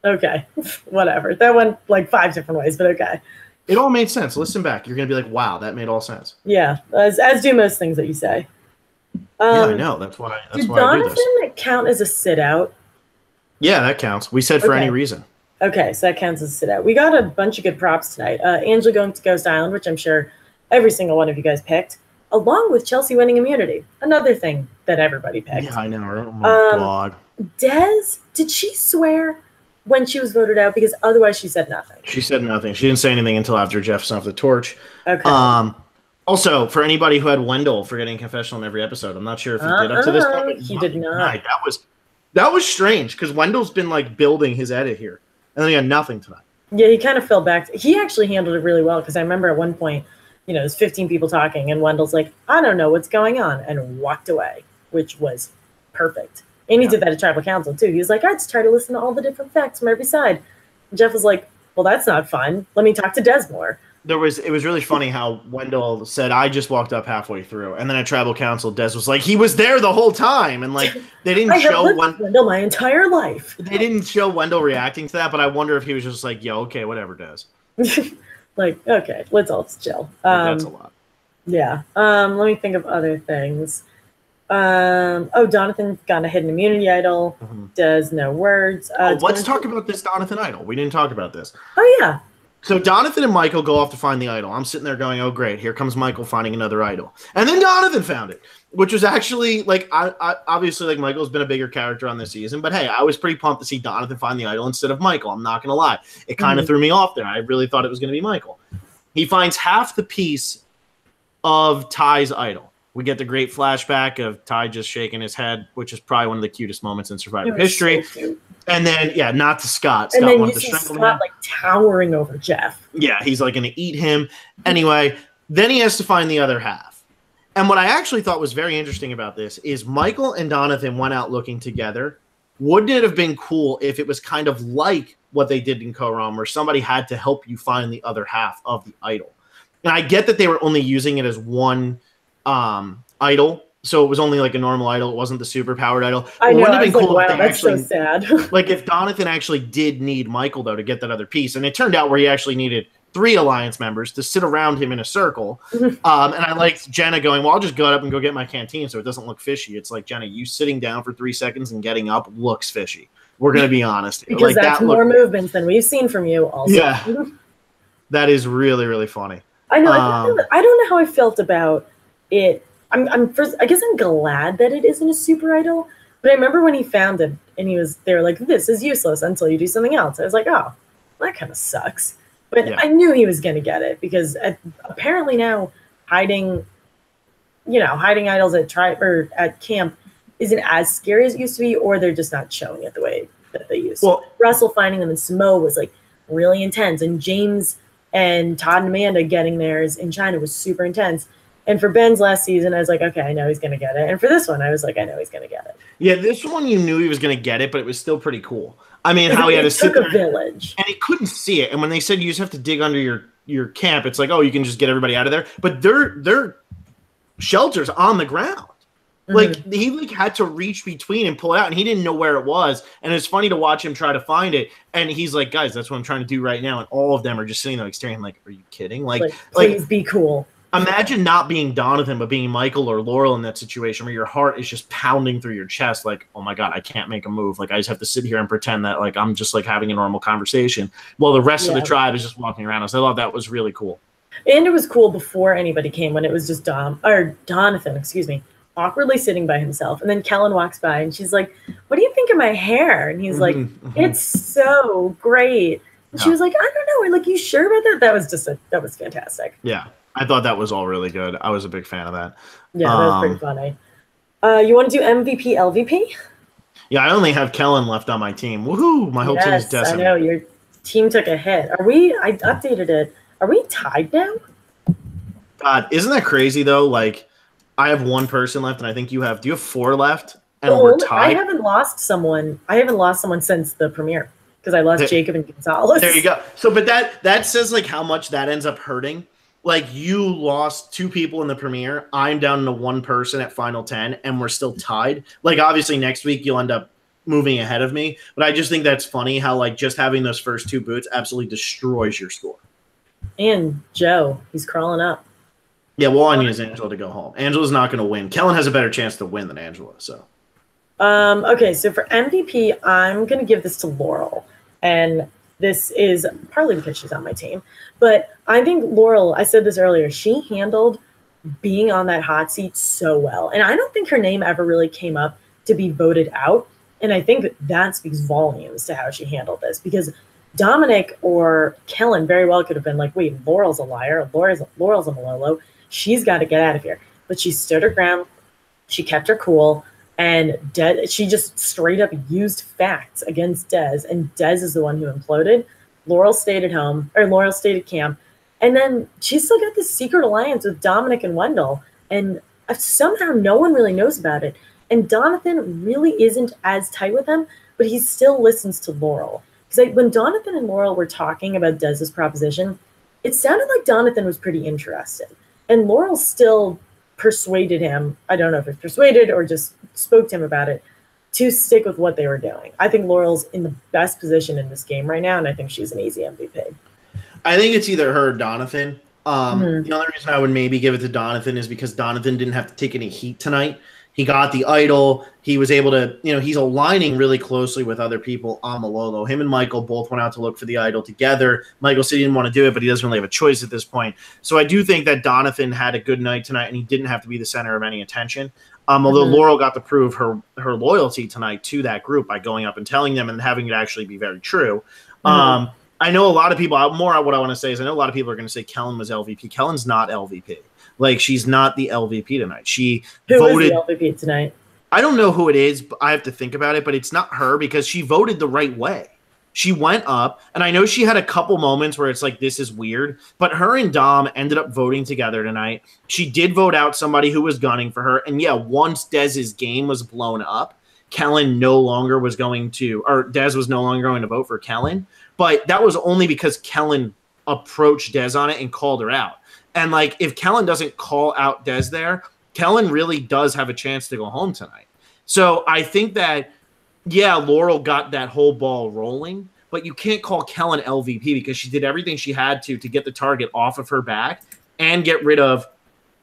B: Okay, whatever. That went like 5 different ways, but okay.
A: It all made sense. Listen back. You're going to be like, wow, that made all sense.
B: Yeah, as do most things that you say.
A: Yeah, I know. That's why I do this.
B: Did Donovan count as a sit out?
A: Yeah, that counts. We said for any reason.
B: Okay, so that counts as a sit out. We got a bunch of good props tonight. Angela going to Ghost Island, which I'm sure every single one of you guys picked, along with Chelsea winning immunity. Another thing that everybody picked.
A: Yeah, I know. Oh my God.
B: Des, did she swear when she was voted out? Because otherwise she said nothing.
A: She said nothing. She didn't say anything until after Jeff sent off the torch.
B: Okay.
A: Also, for anybody who had Wendell for getting confessional in every episode, I'm not sure if he did up to this point.
B: He did not.
A: That was strange because Wendell's been like building his edit here, and then he had nothing tonight.
B: Yeah, he kind of fell back. He actually handled it really well because I remember at one point, there's 15 people talking, and Wendell's like, I don't know what's going on, and walked away, which was perfect. And he did that at Tribal Council too. He was like, I just try to listen to all the different facts from every side. And Jeff was like, well, that's not fun. Let me talk to Des more.
A: It was really funny how Wendell said, I just walked up halfway through. And then at Tribal Council, Des was like, he was there the whole time. And like, they didn't show
B: Wendell my entire life.
A: They didn't show Wendell reacting to that, but I wonder if he was just like, yo, okay, whatever, Des.
B: Like, okay, let's all chill.
A: That's a lot.
B: Yeah. Let me think of other things. Donathan got a hidden immunity idol. Does no words.
A: Let's talk about this Donathan idol. We didn't talk about this.
B: Oh, yeah.
A: So Donathan and Michael go off to find the idol. I'm sitting there going, oh, great. Here comes Michael finding another idol. And then Donathan found it, which was actually, like, I obviously, like, Michael's been a bigger character on this season. But, hey, I was pretty pumped to see Donathan find the idol instead of Michael. I'm not going to lie. It kind of threw me off there. I really thought it was going to be Michael. He finds half the piece of Ty's idol. We get the great flashback of Ty just shaking his head, which is probably one of the cutest moments in Survivor history. So and then, not to Scott.
B: Scott and then you see Scott, like, towering over Jeff.
A: Yeah, he's, like, going to eat him. Anyway, then he has to find the other half. And what I actually thought was very interesting about this is Michael and Donathan went out looking together. Wouldn't it have been cool if it was kind of like what they did in Koram, where somebody had to help you find the other half of the idol? And I get that they were only using it as one idol, so it was only like a normal idol. It wasn't the super powered idol.
B: I know. Wouldn't it have been cool if they actually, so sad.
A: Like if Donathan actually did need Michael though to get that other piece, and it turned out where he actually needed 3 alliance members to sit around him in a circle. And I liked Jenna going, well, I'll just go up and go get my canteen so it doesn't look fishy. It's like, Jenna, you sitting down for 3 seconds and getting up looks fishy. We're gonna be honest.
B: Because like, that's more movements than we've seen from you also.
A: Yeah. That is really, really funny.
B: I know. I don't know how I felt about it. I guess I'm glad that it isn't a super idol, but I remember when he found it and they were like, this is useless until you do something else. I was like, oh, that kind of sucks. But I knew he was going to get it because apparently now hiding idols at camp isn't as scary as it used to be, or they're just not showing it the way that they used to. Russell finding them in Samoa was like really intense, and James and Todd and Amanda getting theirs in China was super intense. And for Ben's last season, I was like, okay, I know he's going to get it. And for this one, I was like, I know he's going to get it.
A: Yeah, this one you knew he was going to get it, but it was still pretty cool. I mean, how he had to sit
B: there. It took a village.
A: And he couldn't see it. And when they said you just have to dig under your camp, it's like, oh, you can just get everybody out of there. But their shelter's on the ground. Like, he like had to reach between and pull it out, and he didn't know where it was. And it's funny to watch him try to find it. And he's like, guys, that's what I'm trying to do right now. And all of them are just sitting there like staring like, are you kidding? Like
B: please be cool.
A: Imagine not being Donathan, but being Michael or Laurel in that situation where your heart is just pounding through your chest. Like, oh my God, I can't make a move. Like, I just have to sit here and pretend that like I'm just like having a normal conversation while the rest of the tribe is just walking around us. I thought that was really cool.
B: And it was cool before anybody came, when it was just Donathan, awkwardly sitting by himself. And then Kellen walks by and she's like, what do you think of my hair? And he's like, it's so great. And she was like, I don't know. Like, you sure about that? That was fantastic.
A: Yeah. I thought that was all really good. I was a big fan of that.
B: Yeah, that was pretty funny. You want to do MVP, LVP?
A: Yeah, I only have Kellen left on my team. Woohoo! My whole team is decimated.
B: I know, your team took a hit. I updated it. Are we tied now?
A: God, isn't that crazy, though? Like, I have 1 person left, and I think do you have 4 left? And we're tied?
B: I haven't lost someone since the premiere, because I lost Jacob and Gonzalez.
A: There you go. So, but that says, like, how much that ends up hurting. Like, you lost 2 people in the premiere. I'm down to 1 person at Final 10, and we're still tied. Like, obviously, next week you'll end up moving ahead of me. But I just think that's funny how, like, just having those first 2 boots absolutely destroys your score.
B: And Joe, he's crawling up.
A: Yeah, well, I need Angela to go home. Angela's not going to win. Kellen has a better chance to win than Angela. So,
B: okay, so for MVP, I'm going to give this to Laurel. And this is partly because she's on my team. But I think Laurel, I said this earlier, she handled being on that hot seat so well. And I don't think her name ever really came up to be voted out. And I think that speaks volumes to how she handled this, because Dominic or Kellen very well could have been like, wait, Laurel's a liar. Laurel's a Malolo. She's got to get out of here. But she stood her ground. She kept her cool. And she just straight up used facts against Des. And Des is the one who imploded. Laurel stayed at home, or Laurel stayed at camp. And then she still got this secret alliance with Dominic and Wendell. And somehow no one really knows about it. And Donathan really isn't as tight with him, but he still listens to Laurel. Because when Donathan and Laurel were talking about Des's proposition, it sounded like Donathan was pretty interested. And Laurel still persuaded him, I don't know if it's persuaded or just spoke to him about it, to stick with what they were doing. I think Laurel's in the best position in this game right now, and I think she's an easy MVP.
A: I think it's either her or Donathan. The only reason I would maybe give it to Donathan is because Donathan didn't have to take any heat tonight. He got the idol. He was able to, he's aligning really closely with other people on Malolo. Him and Michael both went out to look for the idol together. Michael said he didn't want to do it, but he doesn't really have a choice at this point. So I do think that Donathan had a good night tonight, and he didn't have to be the center of any attention. Although Laurel got to prove her loyalty tonight to that group by going up and telling them and having it actually be very true. I know a lot of people, what I want to say is I know a lot of people are going to say Kellen was LVP. Kellen's not LVP. Like, she's not the LVP tonight. Who voted
B: is the LVP tonight?
A: I don't know who it is, but I have to think about it, but it's not her because she voted the right way. She went up, and I know she had a couple moments where it's like, this is weird, but her and Dom ended up voting together tonight. She did vote out somebody who was gunning for her, and yeah, once Dez's game was blown up, Kellen no longer was going to, or Des was no longer going to vote for Kellen, but that was only because Kellen approached Des on it and called her out. And, like, if Kellen doesn't call out Des there, Kellen really does have a chance to go home tonight. So I think that, yeah, Laurel got that whole ball rolling, but you can't call Kellen LVP because she did everything she had to get the target off of her back and get rid of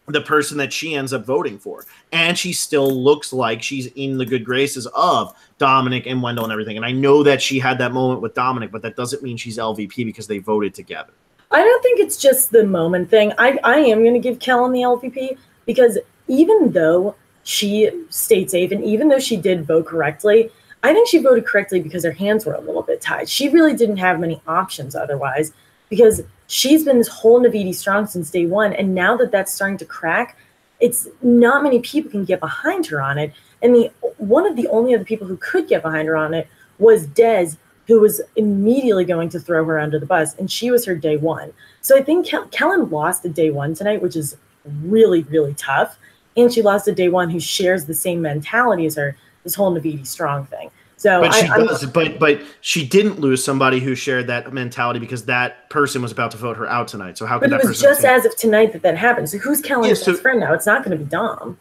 A: the person that she ends up voting for. And she still looks like she's in the good graces of Dominic and Wendell and everything. And I know that she had that moment with Dominic, but that doesn't mean she's LVP because they voted together.
B: I don't think it's just the moment thing. I am going to give Kellen the LVP because even though she stayed safe and even though she did vote correctly, I think she voted correctly because her hands were a little bit tied. She really didn't have many options otherwise because she's been this whole Navidi strong since day one. And now that that's starting to crack, it's not many people can get behind her on it. And one of the only other people who could get behind her on it was Des, who was immediately going to throw her under the bus, and she was her day one. So I think Kellen lost at day one tonight, which is really, really tough. And she lost at day one who shares the same mentality as her, this whole Navidi strong thing. So
A: but she didn't lose somebody who shared that mentality because that person was about to vote her out tonight. So how could that person?
B: But it was just as of tonight that happened. So who's Kellen's best friend now? It's not going to be Dom.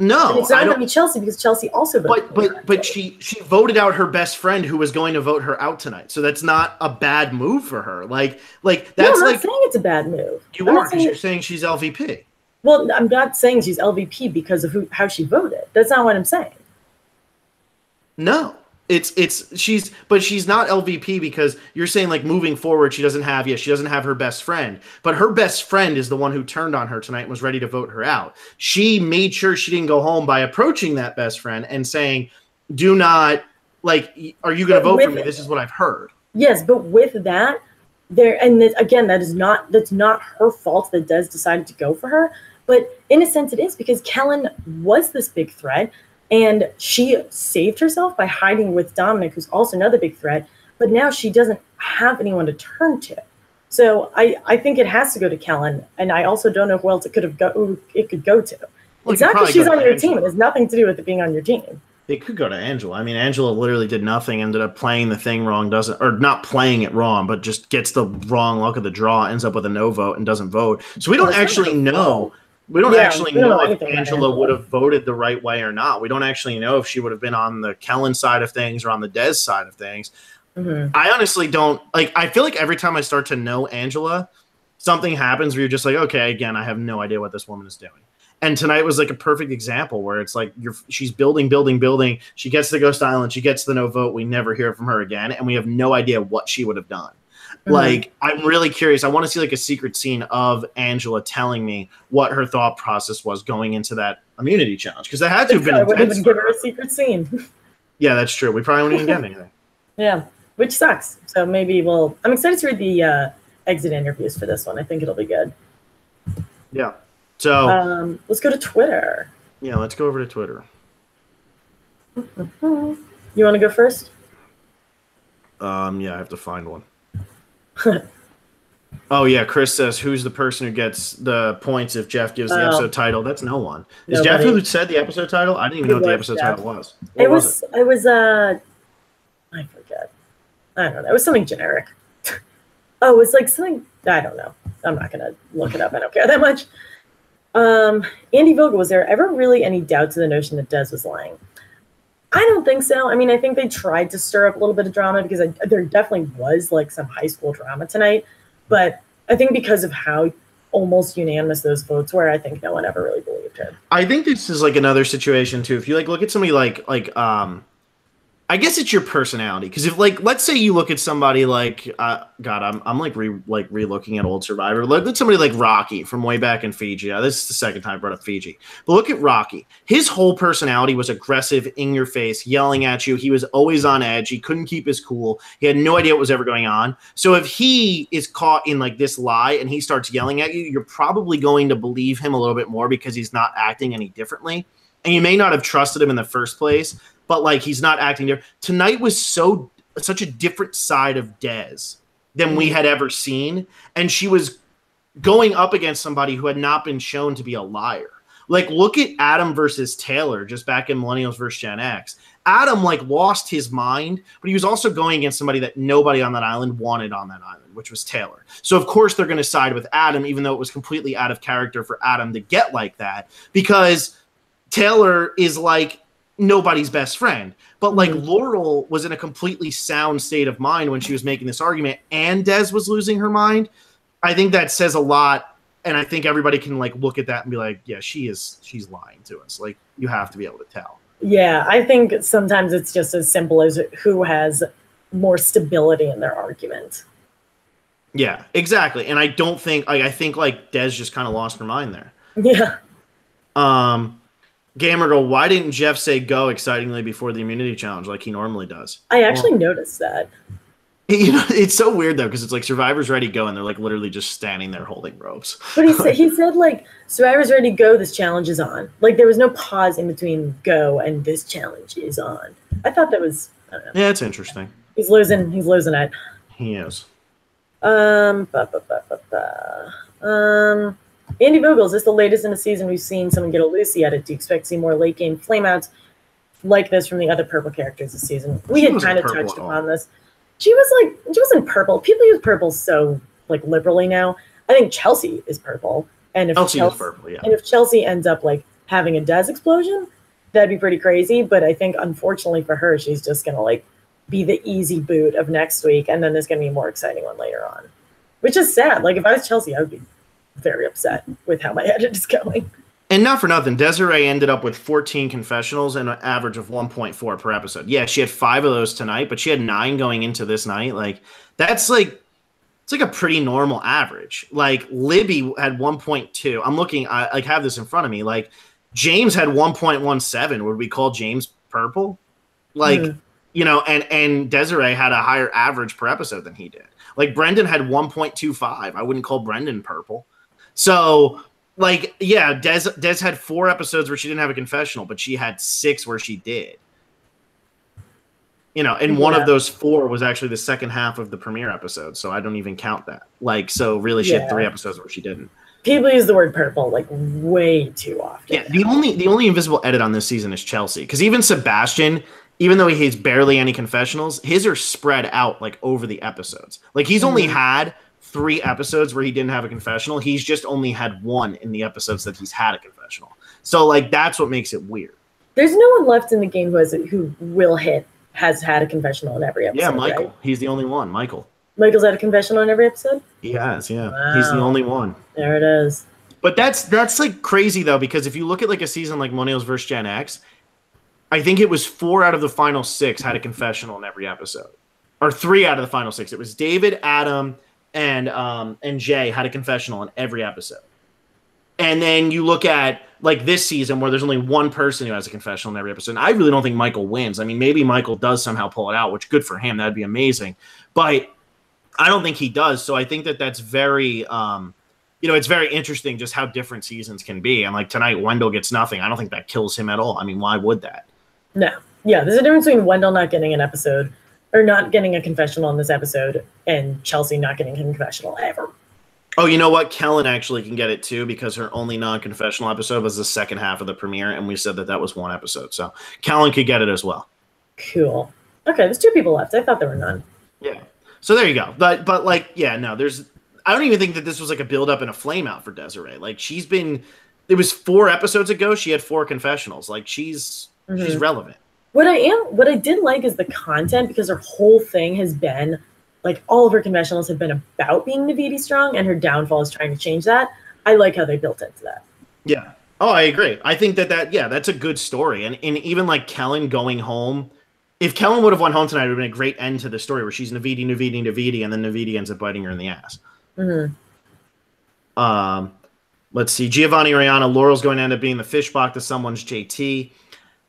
A: No,
B: and it's not going to be Chelsea because Chelsea also voted.
A: But she voted out her best friend who was going to vote her out tonight. So that's not a bad move for her. Like that's
B: no, I'm not
A: like
B: saying it's a bad move.
A: You are because you're saying she's LVP.
B: Well, I'm not saying she's LVP because of how she voted. That's not what I'm saying.
A: No. She's not LVP because you're saying like moving forward she doesn't have her best friend, but her best friend is the one who turned on her tonight and was ready to vote her out. She made sure she didn't go home by approaching that best friend and saying, "Do not are you going to vote for me? This is what I've heard."
B: Yes, but with that again that's not her fault that Des decided to go for her, but in a sense it is because Kellen was this big threat. And she saved herself by hiding with Dominic, who's also another big threat. But now she doesn't have anyone to turn to. So I think it has to go to Kellen. And I also don't know who else it could go to. Well, it's not because she's on your team. It has nothing to do with it being on your team.
A: It could go to Angela. I mean, Angela literally did nothing, ended up playing the thing wrong, or not playing it wrong, but just gets the wrong luck of the draw, ends up with a no vote and doesn't vote. So we don't actually know. We don't actually know if Angela would have voted the right way or not. We don't actually know if she would have been on the Kellen side of things or on the Des side of things. Mm-hmm. I honestly don't I feel like every time I start to know Angela, something happens where you're just like, okay, again, I have no idea what this woman is doing. And tonight was like a perfect example where it's like she's building. She gets to Ghost Island. She gets the no vote. We never hear from her again. And we have no idea what she would have done. Mm-hmm. Like, I'm really curious. I want to see like a secret scene of Angela telling me what her thought process was going into that immunity challenge. Because that had to have been intense.
B: I wouldn't even give her a secret scene.
A: Yeah, that's true. We probably wouldn't even get anything.
B: Yeah, which sucks. So maybe I'm excited to read the exit interviews for this one. I think it'll be good.
A: Yeah. So
B: let's go to Twitter.
A: Yeah, let's go over to Twitter.
B: You want to go first?
A: Yeah, I have to find one. Oh yeah, Chris says, "Who's the person who gets the points if Jeff gives the episode title?" That's no one. Is Jeff who said the episode title? I didn't even know what the episode title was.
B: It was I forget. I don't know. It was something generic. Oh, it was like something. I don't know. I'm not gonna look it up. I don't care that much. Andy Vogel, was there ever really any doubt to the notion that Des was lying? I don't think so. I mean, I think they tried to stir up a little bit of drama because there definitely was like some high school drama tonight. But I think because of how almost unanimous those votes were, I think no one ever really believed her.
A: I think this is like another situation too. If you like look at somebody like I guess it's your personality, because if like let's say you look at somebody like God, I'm like re-looking at old Survivor. Look at somebody like Rocky from way back in Fiji. This is the second time I brought up Fiji, but look at Rocky. His whole personality was aggressive, in your face, yelling at you. He was always on edge. He couldn't keep his cool. He had no idea what was ever going on. So if he is caught in like this lie and he starts yelling at you, you're probably going to believe him a little bit more because he's not acting any differently, and you may not have trusted him in the first place. But like he's not acting there. Tonight was such a different side of Des than we had ever seen, and she was going up against somebody who had not been shown to be a liar. Like look at Adam versus Taylor just back in Millennials versus Gen X. Adam like lost his mind, but he was also going against somebody that nobody on that island wanted on that island, which was Taylor. So of course they're going to side with Adam, even though it was completely out of character for Adam to get like that, because Taylor is like nobody's best friend. But like Laurel was in a completely sound state of mind when she was making this argument, and Des was losing her mind. I think that says a lot, and I think everybody can like look at that and be like, yeah, she's lying to us. Like you have to be able to tell. Yeah,
B: I think sometimes it's just as simple as who has more stability in their argument.
A: Yeah, exactly. And I don't think I think like Des just kind of lost her mind there.
B: Yeah.
A: Gamer Girl, why didn't Jeff say go excitingly before the immunity challenge like he normally does?
B: I actually noticed that.
A: You know, it's so weird though, because it's like Survivor's ready, go, and they're like literally just standing there holding ropes.
B: But he said like Survivor's ready, go, this challenge is on. Like there was no pause in between go and this challenge is on. I thought that was, I don't know.
A: Yeah, it's interesting.
B: He's losing it.
A: He is.
B: Andy Vogel, is this the latest in a season we've seen someone get a Lucy at it? Do you expect to see more late game flameouts like this from the other purple characters this season? We had kind of touched upon this. She wasn't purple. People use purple so like liberally now. I think Chelsea is purple. And if Chelsea is purple, yeah. And if Chelsea ends up like having a Des explosion, that'd be pretty crazy. But I think unfortunately for her, she's just gonna like be the easy boot of next week, and then there's gonna be a more exciting one later on. Which is sad. Like if I was Chelsea, I would be very upset with how my edit is going.
A: And not for nothing, Desiree ended up with 14 confessionals and an average of 1.4 per episode. Yeah, she had 5 of those tonight, but she had 9 going into this night. Like that's like it's like a pretty normal average. Like Libby had 1.2. I'm looking, I like have this in front of me. Like James had 1.17. Would we call James purple? Like you know, and Desiree had a higher average per episode than he did. Like Brendan had 1.25. I wouldn't call Brendan purple. So, like, yeah, Des had 4 episodes where she didn't have a confessional, but she had 6 where she did. You know, and one of those 4 was actually the second half of the premiere episode, so I don't even count that. Like, so really she had 3 episodes where she didn't.
B: People use the word purple, like, way too often.
A: Yeah, the only invisible edit on this season is Chelsea, because even Sebastian, even though he has barely any confessionals, his are spread out, like, over the episodes. Like, he's only had 3 episodes where he didn't have a confessional. He's just only had 1 in the episodes that he's had a confessional. So like that's what makes it weird.
B: There's no one left in the game who has had a confessional in every episode.
A: Yeah, Michael.
B: Right?
A: He's the only one. Michael.
B: Michael's at a confessional in every episode?
A: He has, yeah.
B: Wow.
A: He's the only one.
B: There it is.
A: But that's like crazy though, because if you look at like a season like Millennials vs. Gen X, I think it was 4 out of the final 6 had a confessional in every episode, or 3 out of the final 6. It was David, Adam, and Jay had a confessional in every episode. And then you look at like this season where there's only one person who has a confessional in every episode. And I really don't think Michael wins. I mean, maybe Michael does somehow pull it out, which good for him. That'd be amazing. But I don't think he does. So I think that that's very, it's very interesting just how different seasons can be. And like tonight, Wendell gets nothing. I don't think that kills him at all. I mean, why would that?
B: No. Yeah, there's a difference between Wendell not getting an episode or not getting a confessional in this episode and Chelsea not getting a confessional ever.
A: Oh, you know what? Kellen actually can get it too because her only non-confessional episode was the second half of the premiere, and we said that was 1 episode. So Kellen could get it as well.
B: Cool. Okay, there's 2 people left. I thought there were none.
A: Yeah. So there you go. But like, yeah, no, I don't even think that this was like a build-up and a flame-out for Desiree. Like, it was 4 episodes ago, she had 4 confessionals. Like, she's relevant.
B: What I did like is the content, because her whole thing has been like all of her confessionals have been about being Navidi strong, and her downfall is trying to change that. I like how they built into that.
A: Yeah. Oh, I agree. I think that's a good story. And even like Kellen going home, if Kellen would have went home tonight, it would have been a great end to the story where she's Navidi, and then Navidi ends up biting her in the ass. Let's see. Giovanni Rihanna, Laurel's going to end up being the fish box to someone's JT.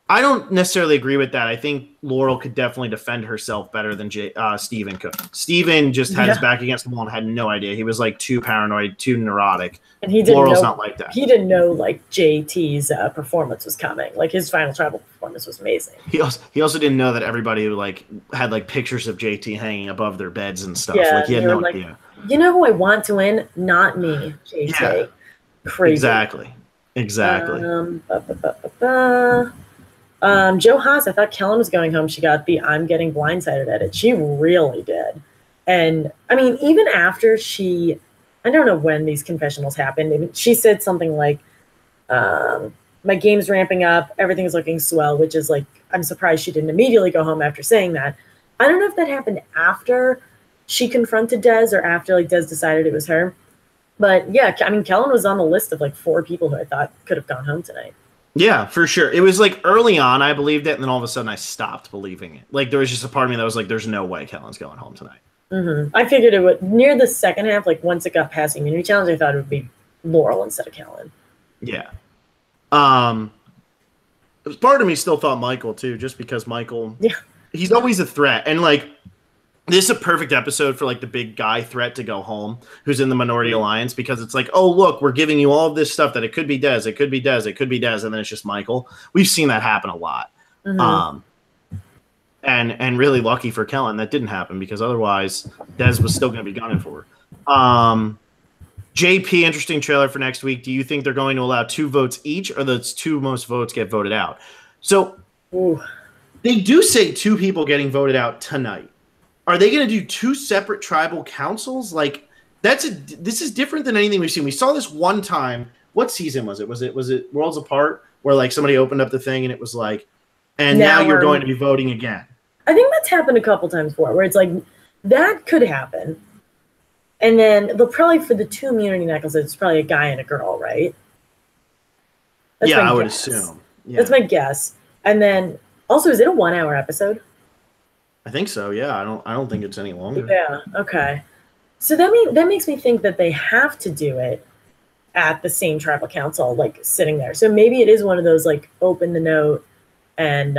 A: I don't necessarily agree with that. I think Laurel could definitely defend herself better than Steven could. Steven just had his back against the wall and had no idea. He was like too paranoid, too neurotic.
B: And he didn't
A: Laurel's not like that.
B: He didn't know like JT's performance was coming. Like his final tribal performance was amazing.
A: He also didn't know that everybody like had like pictures of JT hanging above their beds and stuff.
B: Yeah,
A: like he had no idea.
B: You know who I want to win? Not me, JT. Yeah,
A: crazy. Exactly.
B: Joe Haas, I thought Kellen was going home. She got the I'm getting blindsided edit. She really did. And I mean, even after I don't know when these confessionals happened. She said something like, my game's ramping up. Everything's looking swell, which is like, I'm surprised she didn't immediately go home after saying that. I don't know if that happened after she confronted Des or after like Des decided it was her. But yeah, I mean, Kellen was on the list of like 4 people who I thought could have gone home tonight.
A: Yeah, for sure. It was like early on I believed it, and then all of a sudden I stopped believing it. Like there was just a part of me that was like, there's no way Kellen's going home tonight.
B: I figured it would near the second half, like once it got past the immunity challenge, I thought it would be Laurel instead of Kellen.
A: Yeah. Part of me still thought Michael too, just because Michael, he's always a threat. And like, this is a perfect episode for like the big guy threat to go home who's in the Minority Alliance, because it's like, oh, look, we're giving you all of this stuff that it could be Des, it could be Des, it could be Des, and then it's just Michael. We've seen that happen a lot. And really lucky for Kellen that didn't happen, because otherwise Des was still going to be gunning for her. JP, interesting trailer for next week. Do you think they're going to allow 2 votes each, or the 2 most votes get voted out? So they do say 2 people getting voted out tonight. Are they going to do 2 separate tribal councils? Like this is different than anything we've seen. We saw this one time. What season was it? Was it Worlds Apart, where like somebody opened up the thing and it was like, and now you're going to be voting again?
B: I think that's happened a couple times before, where it's like that could happen, and then they'll probably for the 2 immunity necklaces, it's probably a guy and a girl, right? That's
A: I would assume. Yeah.
B: That's my guess. And then also, is it a 1-hour episode?
A: I think so. Yeah, I don't think it's any longer.
B: Yeah. Okay. So that makes me think that they have to do it at the same tribal council, like sitting there. So maybe it is one of those like open the note and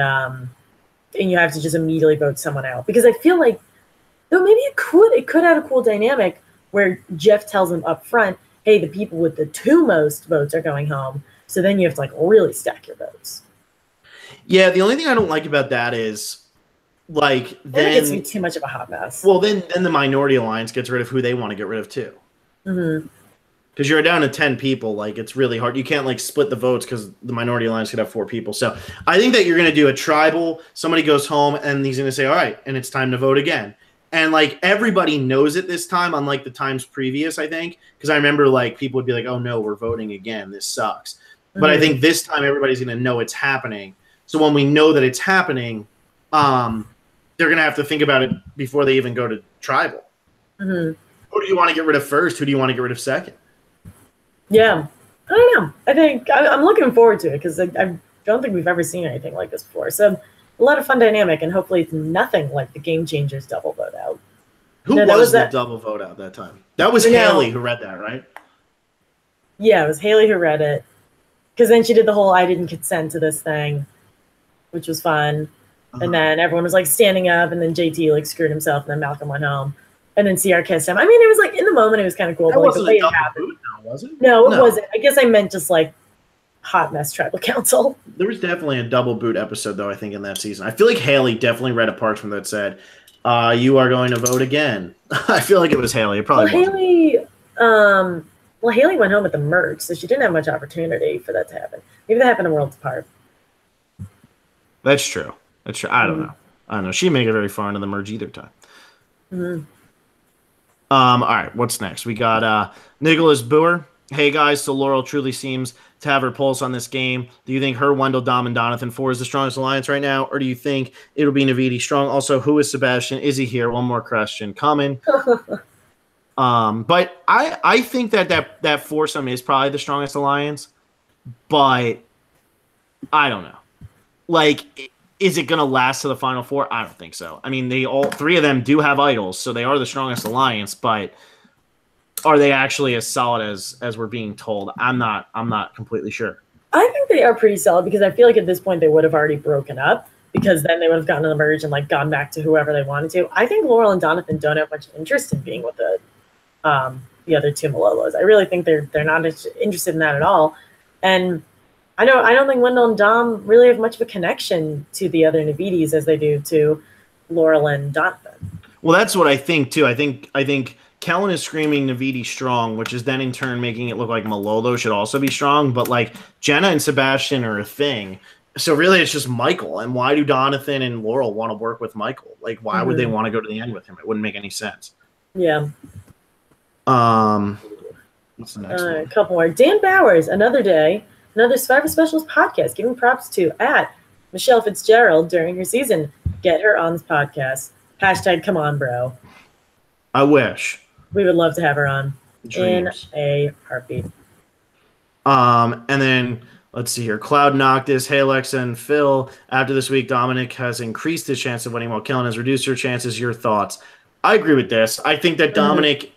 B: you have to just immediately vote someone out, because I feel like though maybe it could have a cool dynamic where Jeff tells them up front, hey, the people with the 2 most votes are going home. So then you have to like really stack your votes. Yeah.
A: The only thing I don't like about that is, like, then
B: it gets to be too much of a hot mess.
A: Well, then the Minority Alliance gets rid of who they want to get rid of too. Because you're down to 10 people, like it's really hard. You can't like split the votes because the Minority Alliance could have 4 people. So I think that you're going to do a tribal. Somebody goes home and he's going to say, "All right, and it's time to vote again." And like everybody knows it this time, unlike the times previous. I think, because I remember like people would be like, "Oh no, we're voting again. This sucks." But I think this time everybody's going to know it's happening. So when we know that it's happening, they're going to have to think about it before they even go to tribal.
B: Mm-hmm.
A: Who do you want to get rid of first? Who do you want to get rid of second?
B: Yeah. I don't know. I think I'm looking forward to it because I don't think we've ever seen anything like this before. So a lot of fun dynamic, and hopefully it's nothing like the Game Changers double vote out.
A: Who was the double vote out that time? That was Haley who read that, right?
B: Yeah, it was Haley who read it. Because then she did the whole I didn't consent to this thing, which was fun. And then everyone was like standing up, and then JT like screwed himself, and then Malcolm went home. And then CR kissed him. I mean, it was like in the moment, it was kind of cool.
A: That
B: but
A: wasn't
B: like,
A: a double boot, was it?
B: No, it wasn't. I guess I meant just like hot mess tribal council.
A: There was definitely a double boot episode, though, I think, in that season. I feel like Haley definitely read a parchment that said, you are going to vote again. I feel like it was Haley. It probably wasn't.
B: Haley went home with the merge, so she didn't have much opportunity for that to happen. Maybe that happened in Worlds Apart.
A: That's true. That's true. I don't know. She didn't make it very far into the merge either time.
B: Mm-hmm.
A: All right, what's next? We got Nicholas Boer. Hey, guys, so Laurel truly seems to have her pulse on this game. Do you think her, Wendell, Dom, and Donathan 4 is the strongest alliance right now, or do you think it'll be Navidi strong? Also, who is Sebastian? Is he here? One more question coming. But I think that foursome is probably the strongest alliance, but I don't know. Like, is it going to last to the Final Four? I don't think so. I mean, all three of them do have idols, so they are the strongest alliance, but are they actually as solid as we're being told? I'm not completely sure.
B: I think they are pretty solid because I feel like at this point they would have already broken up because then they would have gotten to the merge and like gone back to whoever they wanted to. I think Laurel and Donathan don't have much interest in being with the other two Malolos. I really think they're not interested in that at all. And I don't think Wendell and Dom really have much of a connection to the other Navidis as they do to Laurel and Donathan.
A: Well, that's what I think too. I think Kellen is screaming Navidi strong, which is then in turn making it look like Malolo should also be strong. But like Jenna and Sebastian are a thing. So really it's just Michael. And why do Donathan and Laurel want to work with Michael? Like why would they want to go to the end with him? It wouldn't make any sense.
B: Yeah.
A: What's the next one?
B: A couple more. Dan Bowers, another day, another Survivor Specials podcast, giving props to @Michelle Fitzgerald during her season. Get her on this podcast. # come on, bro.
A: I wish.
B: We would love to have her on.
A: Dreams.
B: In a heartbeat.
A: And then let's see here. Cloud Noctis, hey Alexa and Phil. After this week, Dominic has increased his chance of winning while Kellen has reduced her chances. Your thoughts? I agree with this. I think that Dominic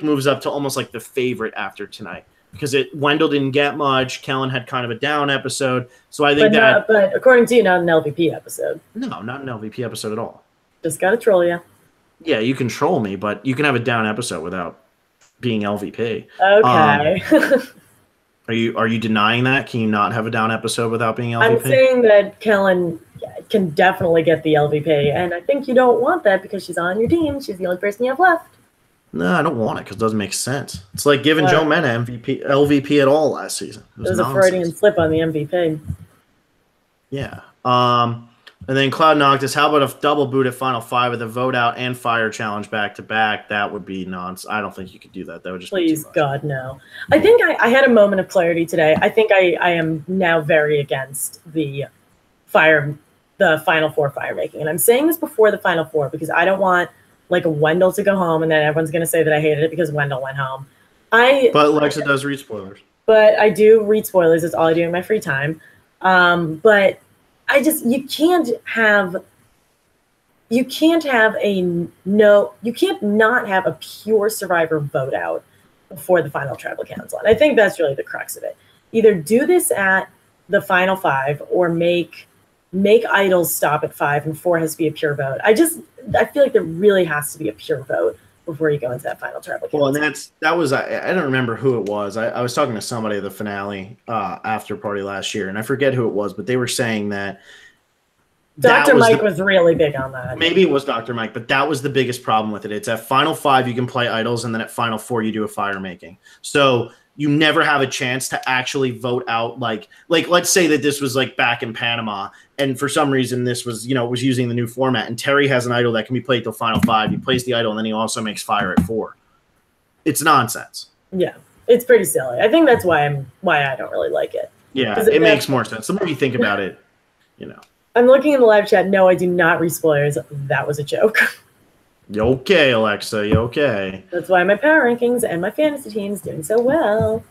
A: moves up to almost like the favorite after tonight because Wendell didn't get much. Kellen had kind of a down episode. So I think
B: but according to you, not an LVP episode.
A: No, not an LVP episode at all.
B: Just got to troll you.
A: Yeah, you can troll me, but you can have a down episode without being LVP.
B: Okay.
A: Are you denying that? Can you not have a down episode without being LVP?
B: I'm saying that Kellen can definitely get the LVP, and I think you don't want that because she's on your team. She's the only person you have left.
A: No, I don't want it because it doesn't make sense. It's like giving Joe Mena LVP at all last season.
B: It was a Freudian slip on the MVP.
A: Yeah. And then Cloud Noctis, how about a double boot at Final 5 with a vote out and fire challenge back to back? That would be nonsense. I don't think you could do that. That would just
B: please, God, no. I think I had a moment of clarity today. I think I am now very against the Final Four fire making. And I'm saying this before the Final Four because I don't want like a Wendell to go home and then everyone's going to say that I hated it because Wendell went home. But
A: Alexa does read spoilers.
B: But I do read spoilers. It's all I do in my free time. But you can't not have a pure Survivor vote out before the final tribal council. And I think that's really the crux of it. Either do this at the Final 5 or make idols stop at 5 and 4 has to be a pure vote. I feel like there really has to be a pure vote before you go into that final tribal council.
A: Well, and that was I don't remember who it was. I was talking to somebody at the finale after party last year, and I forget who it was, but they were saying that
B: Dr. Mike was really big on that.
A: Maybe it was Dr. Mike, but that was the biggest problem with it. It's at Final 5 you can play idols, and then at Final 4 you do a fire making. So you never have a chance to actually vote out like let's say that this was like back in Panama, and for some reason this was was using the new format, and Terry has an idol that can be played till Final 5. He plays the idol, and then he also makes fire at 4. It's nonsense.
B: Yeah, it's pretty silly. I think that's why I don't really like it.
A: Yeah, it makes more sense. The more you think about it,
B: I'm looking in the live chat. No, I do not read spoilers. That was a joke.
A: You okay, Alexa? You okay?
B: That's why my power rankings and my fantasy team's doing so well.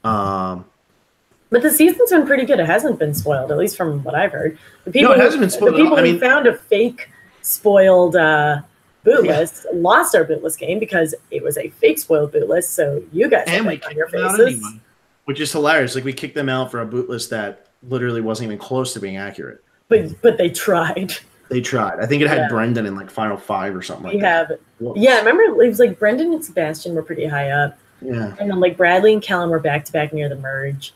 B: But the season's been pretty good. It hasn't been spoiled, at least from what I've heard. The people,
A: no, it hasn't been spoiled.
B: The people who found a fake spoiled boot list lost our boot list game because it was a fake spoiled boot list. So you guys
A: and we
B: on your
A: faces, anyway, which is hilarious. Like we kicked them out for a boot list that literally wasn't even close to being accurate.
B: But they tried.
A: They tried. I think it had Brendan in like final 5 or something like that.
B: Yeah, I remember it was like Brendan and Sebastian were pretty high up.
A: Yeah.
B: And then like Bradley and Callum were back to back near the merge.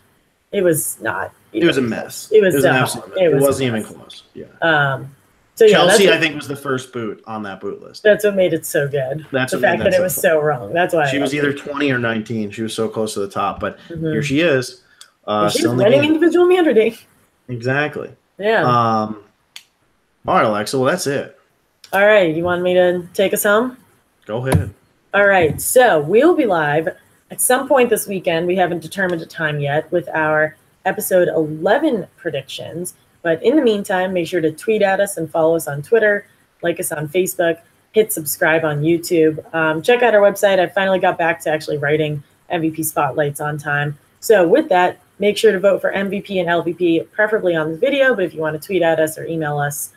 B: It was not.
A: It was a mess.
B: It was
A: an absolute mess. It wasn't even close. Yeah.
B: So yeah,
A: Chelsea, I think, was the first boot on that boot list.
B: That's what made it so good.
A: That's
B: the fact that it was so wrong. That's why
A: she was either 20 or 19. She was so close to the top, but here she is.
B: She's winning individual mandate.
A: Exactly.
B: Yeah.
A: All right, Alexa. Well, that's it.
B: All right. You want me to take us home?
A: Go ahead.
B: All right. So we'll be live at some point this weekend. We haven't determined a time yet with our episode 11 predictions. But in the meantime, make sure to tweet at us and follow us on Twitter, like us on Facebook, hit subscribe on YouTube. Check out our website. I finally got back to actually writing MVP spotlights on time. So with that, make sure to vote for MVP and LVP, preferably on the video. But if you want to tweet at us or email us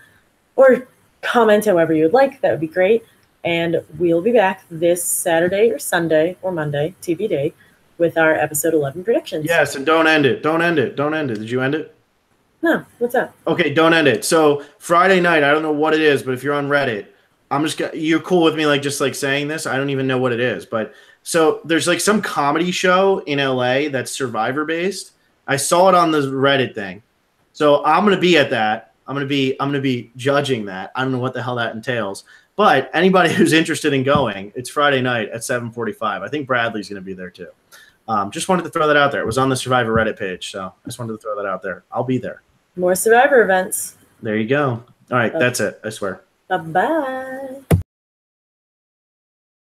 B: or comment however you would like, that would be great. And we'll be back this Saturday or Sunday or Monday, TBD, with our episode 11 predictions.
A: Yes, and don't end it. Don't end it. Don't end it. Did you end it?
B: No. What's up?
A: Okay, don't end it. So Friday night, I don't know what it is, but if you're on Reddit, you're cool with me just saying this. I don't even know what it is, but so there's like some comedy show in LA that's Survivor based. I saw it on the Reddit thing, so I'm gonna be at that. I'm gonna be judging that. I don't know what the hell that entails, but anybody who's interested in going, it's Friday night at 7:45. I think Bradley's gonna be there too. Just wanted to throw that out there. It was on the Survivor Reddit page, so I just wanted to throw that out there. I'll be there.
B: More Survivor events.
A: There you go. All right, that's it. I swear.
B: Bye-bye.